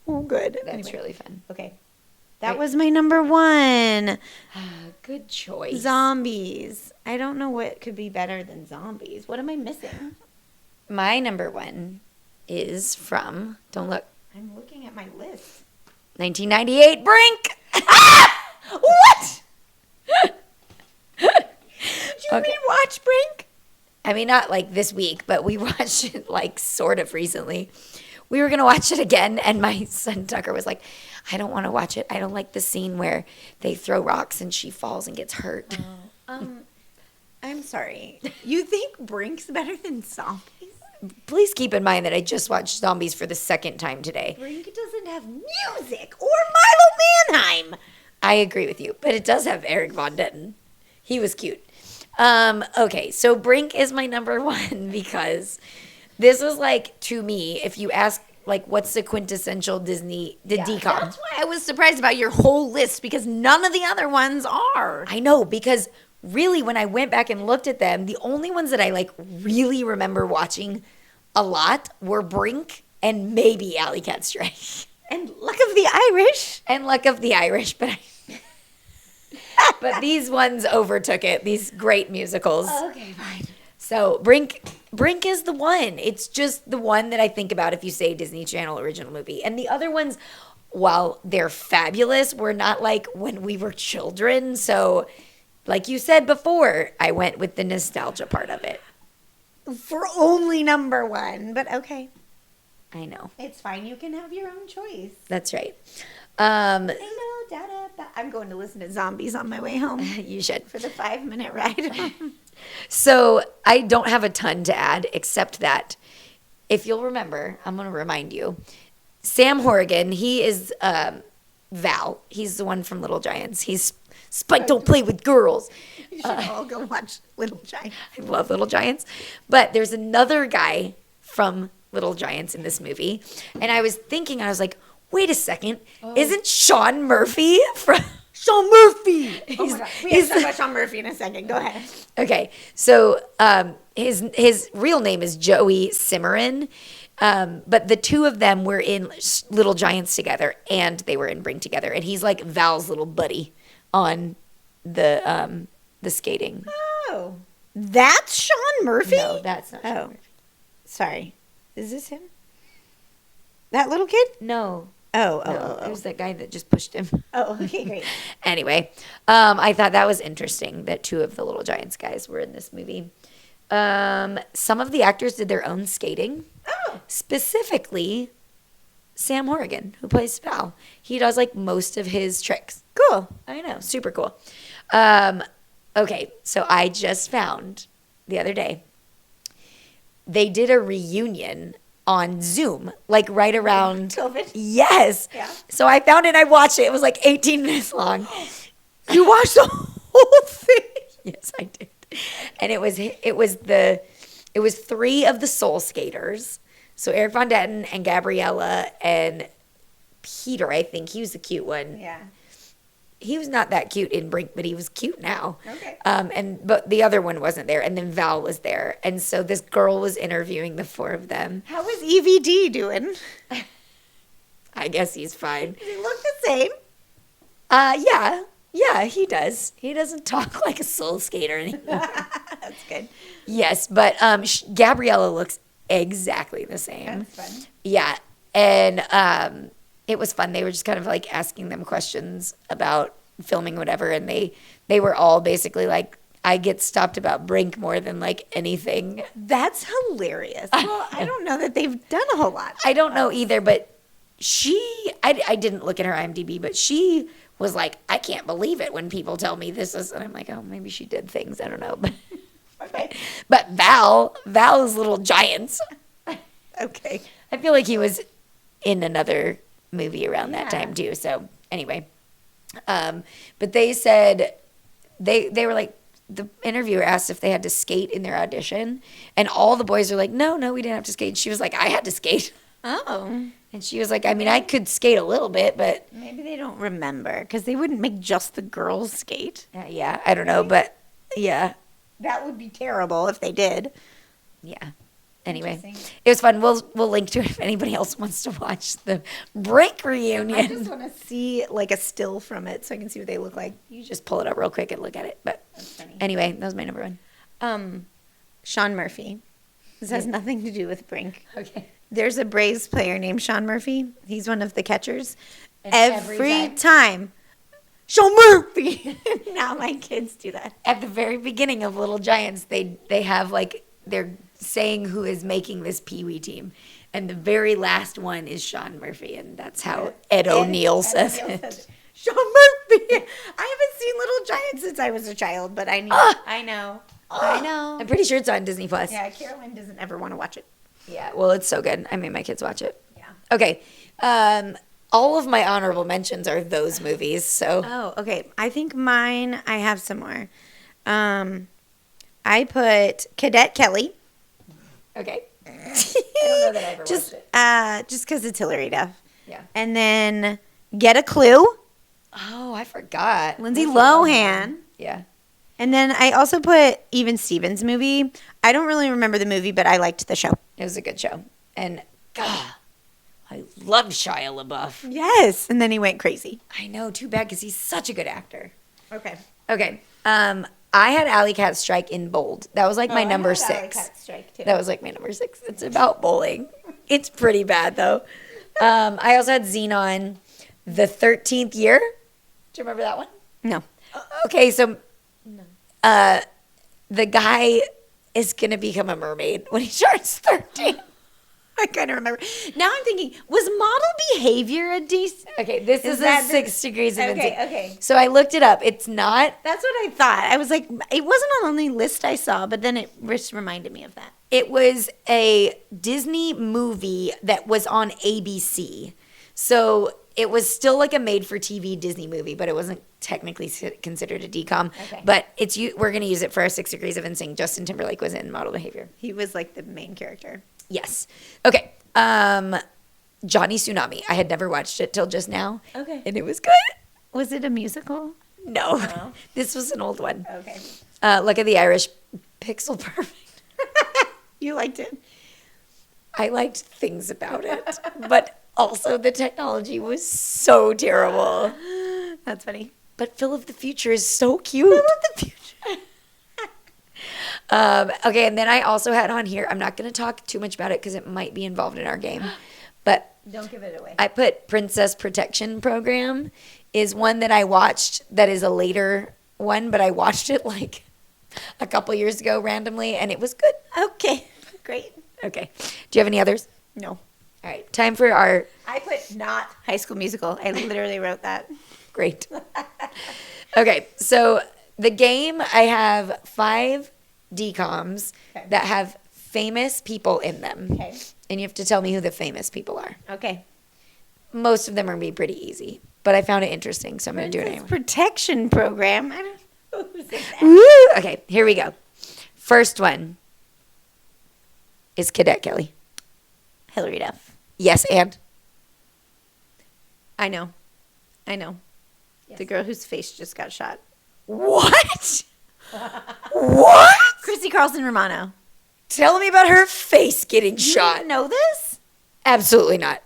B: Oh, good.
A: That's
B: Anyway.
A: really fun.
B: Okay. That was my number 1.
A: Good choice.
B: Zombies. I don't know what could be better than zombies. What am I missing?
A: My number 1 is from, don't look,
B: I'm looking at my list.
A: 1998 Brink.
B: What? Did you
A: Okay.
B: watch Brink?
A: I mean, not like this week, but we watched it like sort of recently. We were going to watch it again, and my son Tucker was like, I don't want to watch it. I don't like the scene where they throw rocks and she falls and gets hurt.
B: I'm sorry. You think Brink's better than zombies?
A: Please keep in mind that I just watched Zombies for the second time today.
B: Brink doesn't have music or Milo Manheim.
A: I agree with you, but it does have Eric Von Detten. He was cute. Okay, so Brink is my number 1 because This was like, to me, if you ask, like, what's the quintessential Disney, DCOM?
B: That's why I was surprised about your whole list because none of the other ones are.
A: I know, because really when I went back and looked at them, the only ones that I like really remember watching a lot were Brink and maybe Alley Cat Stray.
B: And Luck of the Irish.
A: And Luck of the Irish, but but these ones overtook it, these great musicals.
B: Okay, fine.
A: So Brink is the one. It's just the one that I think about if you say Disney Channel original movie. And the other ones, while they're fabulous, were not like when we were children. So like you said before, I went with the nostalgia part of it.
B: For only number one, but okay.
A: I know.
B: It's fine. You can have your own choice.
A: That's right.
B: I know, I'm going to listen to Zombies on my way home.
A: You should.
B: For the 5-minute ride home.
A: So I don't have a ton to add except that if you'll remember, I'm going to remind you, Sam Horrigan, he is Val. He's the one from Little Giants. He's Spike don't play with girls.
B: You should all go watch Little Giants.
A: I love Little Giants. But there's another guy from Little Giants in this movie. And I was thinking, I was like, wait a second. Isn't Sean Murphy from...
B: Sean Murphy! Oh my God. We have
A: he's
B: to talk about Sean Murphy in a second. Go ahead.
A: Okay. So his real name is Joey Cimarron. But the two of them were in Little Giants together, and they were in Brink together. And he's like Val's little buddy on the skating.
B: Oh. That's Sean Murphy?
A: No, that's not Sean Murphy.
B: Sorry. Is this him? That little kid?
A: No.
B: Oh.
A: It was that guy that just pushed him.
B: Oh, okay, great.
A: Anyway, I thought that was interesting that two of the Little Giants guys were in this movie. Some of the actors did their own skating.
B: Oh.
A: Specifically, Sam Horrigan, who plays Val. He does like most of his tricks.
B: Cool.
A: I know, super cool. Okay, so I just found the other day, they did a reunion on Zoom, like right around
B: COVID?
A: Yes.
B: Yeah.
A: So I found it, I watched it. It was like 18 minutes long. You watched the whole thing? Yes, I did. And it was three of the Soul Skaters. So Eric Von Detten and Gabriella and Peter, I think. He was the cute one.
B: Yeah.
A: He was not that cute in Brink, but he was cute now.
B: Okay.
A: But the other one wasn't there, and then Val was there, and so this girl was interviewing the four of them.
B: How is EVD doing?
A: I guess he's fine.
B: Does he look the same?
A: Yeah, he does. He doesn't talk like a soul skater anymore.
B: That's good.
A: Yes, but Gabriella looks exactly the same.
B: That's fun.
A: Yeah, and it was fun. They were just kind of like asking them questions about filming whatever, and they were all basically like, I get stopped about Brink more than like anything.
B: That's hilarious. Well, I don't know that they've done a whole lot.
A: I don't know either, but I didn't look at her IMDb, but she was like, I can't believe it when people tell me this is, and I'm like, oh, maybe she did things. I don't know.
B: Okay.
A: But Val's Little Giants.
B: Okay.
A: I feel like he was in another movie around that time too. So anyway, but they said they were like, the interviewer asked if they had to skate in their audition, and all the boys were like, no, we didn't have to skate. She was like, I had to skate.
B: Oh.
A: And she was like, I mean, I could skate a little bit, but
B: Maybe they don't remember because they wouldn't make just the girls skate.
A: yeah, I don't know, but yeah.
B: That would be terrible if they did.
A: Yeah. Anyway,
B: Interesting.
A: it was fun. We'll link to it if anybody else wants to watch the Brink
B: I
A: reunion.
B: just want to see like a still from it so I can see what they look like.
A: You just pull it up real quick and look at it. But
B: That's funny.
A: anyway, that was my number one.
B: Sean Murphy. This has nothing to do with Brink.
A: Okay.
B: There's a Braves player named Sean Murphy. He's one of the catchers.
A: And
B: Every time, Sean Murphy. Now my kids do that.
A: At the very beginning of Little Giants, they have like, they're saying who is making this Pee Wee team. And the very last one is Sean Murphy. And that's how Ed O'Neill says it.
B: Sean Murphy. I haven't seen Little Giants since I was a child, but I know. I know.
A: I'm pretty sure it's on Disney Plus.
B: Yeah, Carolyn doesn't ever want to watch it.
A: Yeah, well, it's so good. I made my kids watch it.
B: Yeah.
A: Okay. All of my honorable mentions are those movies. So
B: Oh, okay. I think mine, I have some more. I put Cadet Kelly.
A: okay. I don't know that I ever
B: just
A: watched it.
B: just because it's Hillary Duff.
A: Yeah.
B: And then Get a Clue,
A: Oh, I forgot.
B: Lindsay Lohan.
A: Yeah.
B: And then I also put Even Stevens movie. I don't really remember the movie, but I liked the show.
A: It was a good show. And God, I love Shia LaBeouf.
B: Yes. And then he went crazy.
A: I know, too bad because he's such a good actor.
B: Okay.
A: Okay. I had Alley Cat Strike in bold. That was like my number 6. That was like my number 6. It's about bowling. It's pretty bad though. I also had Xenon, The 13th Year. Do you remember that one?
B: No.
A: Okay, so the guy is gonna become a mermaid when he turns 13.
B: I kind of remember. Now I'm thinking, was model behavior a decent?
A: Okay, this is
B: that
A: a
B: the-
A: 6 degrees of
B: Okay,
A: insane.
B: okay.
A: So I looked it up. It's not.
B: That's what I thought. I was like, it wasn't on the only list I saw, but then it just reminded me of that.
A: It was a Disney movie that was on ABC. So it was still like a made-for-TV Disney movie, but it wasn't technically considered a DCOM.
B: Okay.
A: But we're going to use it for our 6 degrees of insane. Justin Timberlake was in Model Behavior.
B: He was like the main character.
A: Yes. Okay. Johnny Tsunami. I had never watched it till just now.
B: Okay.
A: And it was good.
B: Was it a musical?
A: No.
B: No.
A: This was an old one.
B: Okay.
A: Look at the Irish. Pixel perfect.
B: You liked it.
A: I liked things about it, but also the technology was so terrible.
B: That's funny.
A: But Phil of the Future is so cute. Phil of the Future. Okay, and then I also had on here, I'm not going to talk too much about it because it might be involved in our game, but
B: Don't give it away.
A: I put Princess Protection Program is one that I watched that is a later one, but I watched it like a couple years ago randomly, and it was good.
B: Okay. Great.
A: Okay. Do you have any others?
B: No.
A: All right. Time for our
B: I put not High School Musical. I literally wrote that.
A: great. Okay. So the game, I have 5 DCOMs
B: Okay.
A: that have famous people in them.
B: Okay.
A: And you have to tell me who the famous people are.
B: Okay.
A: Most of them are going to be pretty easy, but I found it interesting, so I'm going to do it anyway.
B: Protection Program. I don't know who's in that.
A: Woo! Okay, here we go. First one is Cadet Kelly.
B: Hillary Duff.
A: Yes, and
B: I know. The girl whose face just got shot.
A: what? What?
B: Chrissy Carlson Romano.
A: Tell me about her face getting
B: You
A: shot.
B: know this?
A: Absolutely not.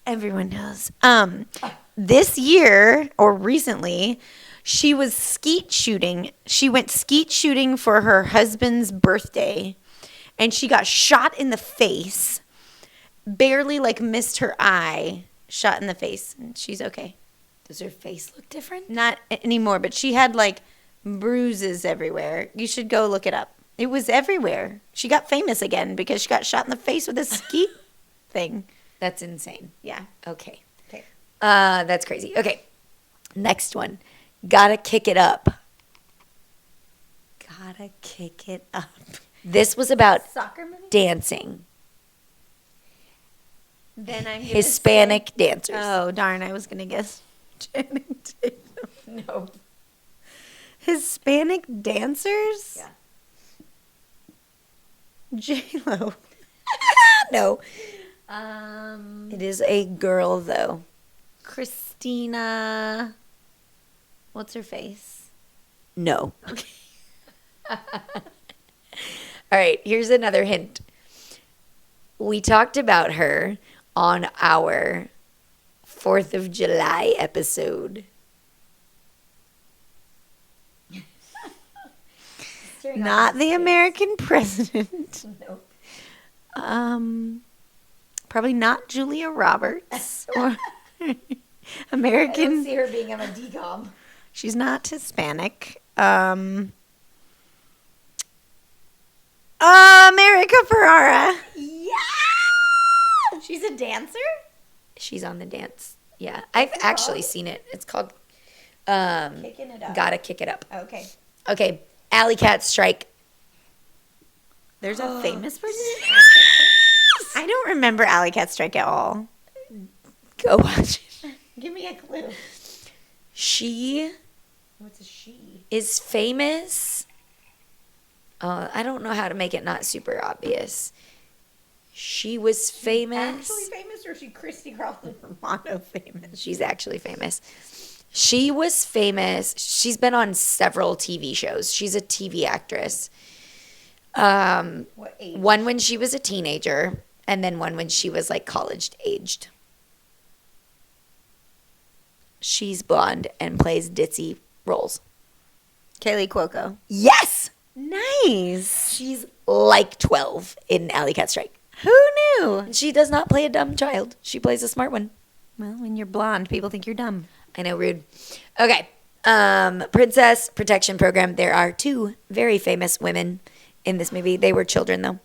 B: Everyone knows. This year or recently, she was skeet shooting. She went skeet shooting for her husband's birthday, and she got shot in the face. Barely like missed her eye. Shot in the face, and she's okay.
A: Does her face look different?
B: Not anymore, but she had like bruises everywhere. You should go look it up. It was everywhere. She got famous again because she got shot in the face with a skeet thing.
A: That's insane.
B: Yeah.
A: Okay.
B: Okay.
A: That's crazy. Okay. Next one. Gotta kick it up.
B: Gotta kick it up.
A: This was about
B: Soccer movie?
A: dancing.
B: Then I'm gonna
A: Hispanic
B: say-
A: dancers.
B: Oh darn! I was gonna guess. Channing Tatum.
A: No.
B: Hispanic dancers.
A: Yeah.
B: J-Lo.
A: No. It is a girl, though.
B: Christina. What's her face?
A: No. Okay. All right, here's another hint. We talked about her on our 4th of July episode.
B: Not the American president.
A: No.
B: Probably not Julia Roberts or
A: I
B: American.
A: don't see her being on a DCOM.
B: She's not Hispanic. America Ferrara.
A: Yeah!
B: She's a dancer?
A: She's on the dance. Yeah, I've actually seen it. It's called
B: Kicking It Up.
A: Gotta Kick It Up.
B: Okay.
A: Okay, Alley Cat Strike.
B: There's a famous person? I don't remember Alley Cat Strike at all.
A: Go watch it.
B: Give me a clue.
A: She
B: What's a she?
A: is famous. I don't know how to make it not super obvious. She was famous.
B: Actually famous, or is she Christy Carlson Romano famous?
A: She's actually famous. She was famous. She's been on several TV shows. She's a TV actress.
B: What age?
A: One when she was a teenager, and then one when she was like college aged. She's blonde and plays ditzy roles.
B: Kaylee Cuoco.
A: Yes!
B: Nice.
A: She's like 12 in Alley Cat Strike.
B: Who knew?
A: And she does not play a dumb child. She plays a smart one.
B: Well, when you're blonde, people think you're dumb.
A: I know, rude. Okay. Princess Protection Program. There are 2 very famous women in this movie. They were children, though.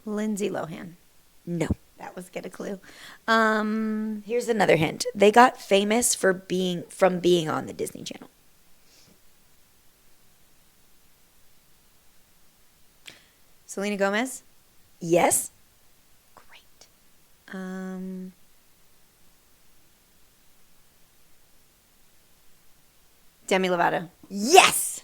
B: Lindsay Lohan.
A: No.
B: That was get a clue.
A: Here's another hint. They got famous from being on the Disney Channel.
B: Selena Gomez.
A: Yes?
B: Great. Demi Lovato.
A: Yes!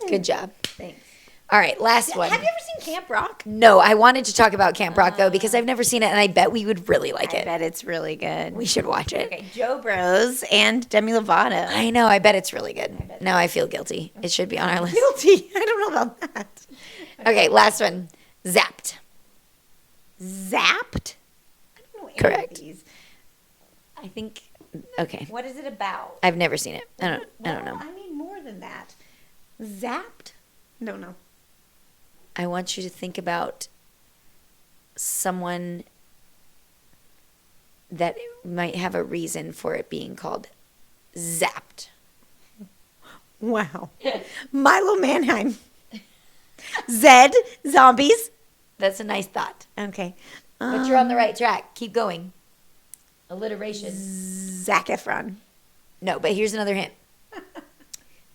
A: Good job.
B: Thanks.
A: All right, last one.
B: Have you ever seen Camp Rock?
A: No, I wanted to talk about Camp Rock, though, because I've never seen it, and I bet we would really like
B: I
A: it.
B: bet it's really good.
A: We should watch it.
B: Okay, Joe Bros and Demi Lovato.
A: I know, I bet it's really good. Now I feel guilty. It should be on our list.
B: Guilty. I don't know about that.
A: Okay, last one. Zapped.
B: Zapped? I don't know any
A: Correct.
B: of these.
A: I think, okay.
B: What is it about?
A: I've never seen it. I don't know.
B: I need more than that. Zapped? Don't know.
A: I want you to think about someone that might have a reason for it being called zapped.
B: Wow. Milo Manheim. Zed, zombies.
A: That's a nice thought.
B: Okay.
A: But you're on the right track. Keep going. Alliteration.
B: Zac Efron.
A: No, but here's another hint.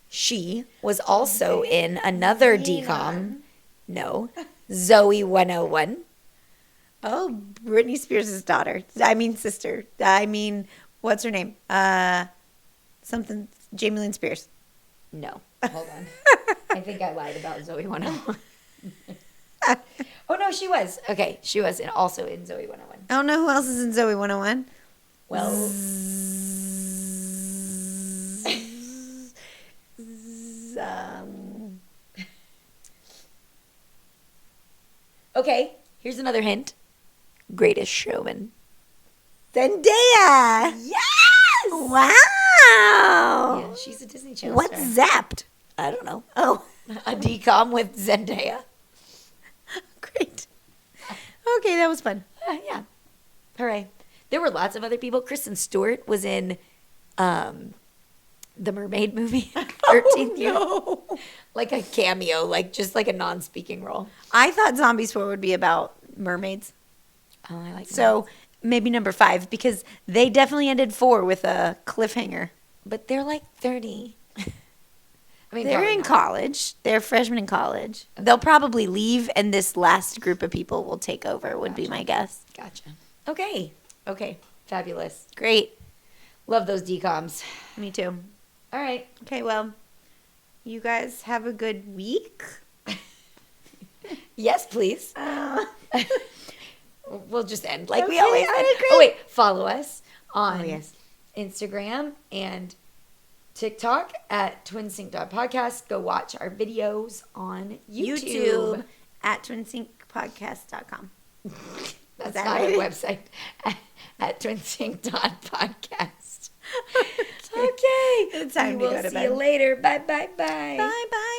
A: She was also in another DCOM. No. Zoe 101.
B: Oh, Britney Spears' daughter. Sister. What's her name? Something. Jamie Lynn Spears.
A: No. Hold on. I think I lied about Zoe 101. Oh, no, she was. Okay, she was also in Zoe 101.
B: I don't know who else is in Zoe 101.
A: Well, okay, here's another hint. Greatest Showman.
B: Zendaya.
A: Yes!
B: Wow.
A: Yeah, she's a Disney Channel
B: What's
A: star.
B: Zapped?
A: I don't know.
B: Oh,
A: A DCOM with Zendaya.
B: great. Okay, that was fun.
A: Yeah. Hooray. There were lots of other people. Kristen Stewart was in the Mermaid movie, 13th Year.
B: No.
A: Like a cameo, just like a non-speaking role.
B: I thought Zombies 4 would be about mermaids.
A: Oh, I like that.
B: So maybe number 5, because they definitely ended 4 with a cliffhanger.
A: But they're like 30. I mean,
B: They're
A: probably
B: in
A: not.
B: college. They're freshmen in college. They'll probably leave, and this last group of people will take over, would be my guess.
A: Gotcha. Okay.
B: Okay,
A: Fabulous.
B: great.
A: Love those DCOMs.
B: Me too.
A: All right.
B: Okay, well, you guys have a good week.
A: Yes, please. We'll just end like we
B: Okay,
A: always
B: all
A: end.
B: right, great.
A: Oh, wait. Follow us on
B: Oh, yes.
A: Instagram and TikTok at twinsync.podcast. Go watch our videos on YouTube.
B: at twinsyncpodcast.com.
A: That's
B: that
A: not
B: right?
A: our website. At twinsync.podcast. Okay.
B: It's time
A: we
B: to
A: will
B: go to
A: see
B: bed.
A: you later. Bye, bye, bye.
B: Bye bye.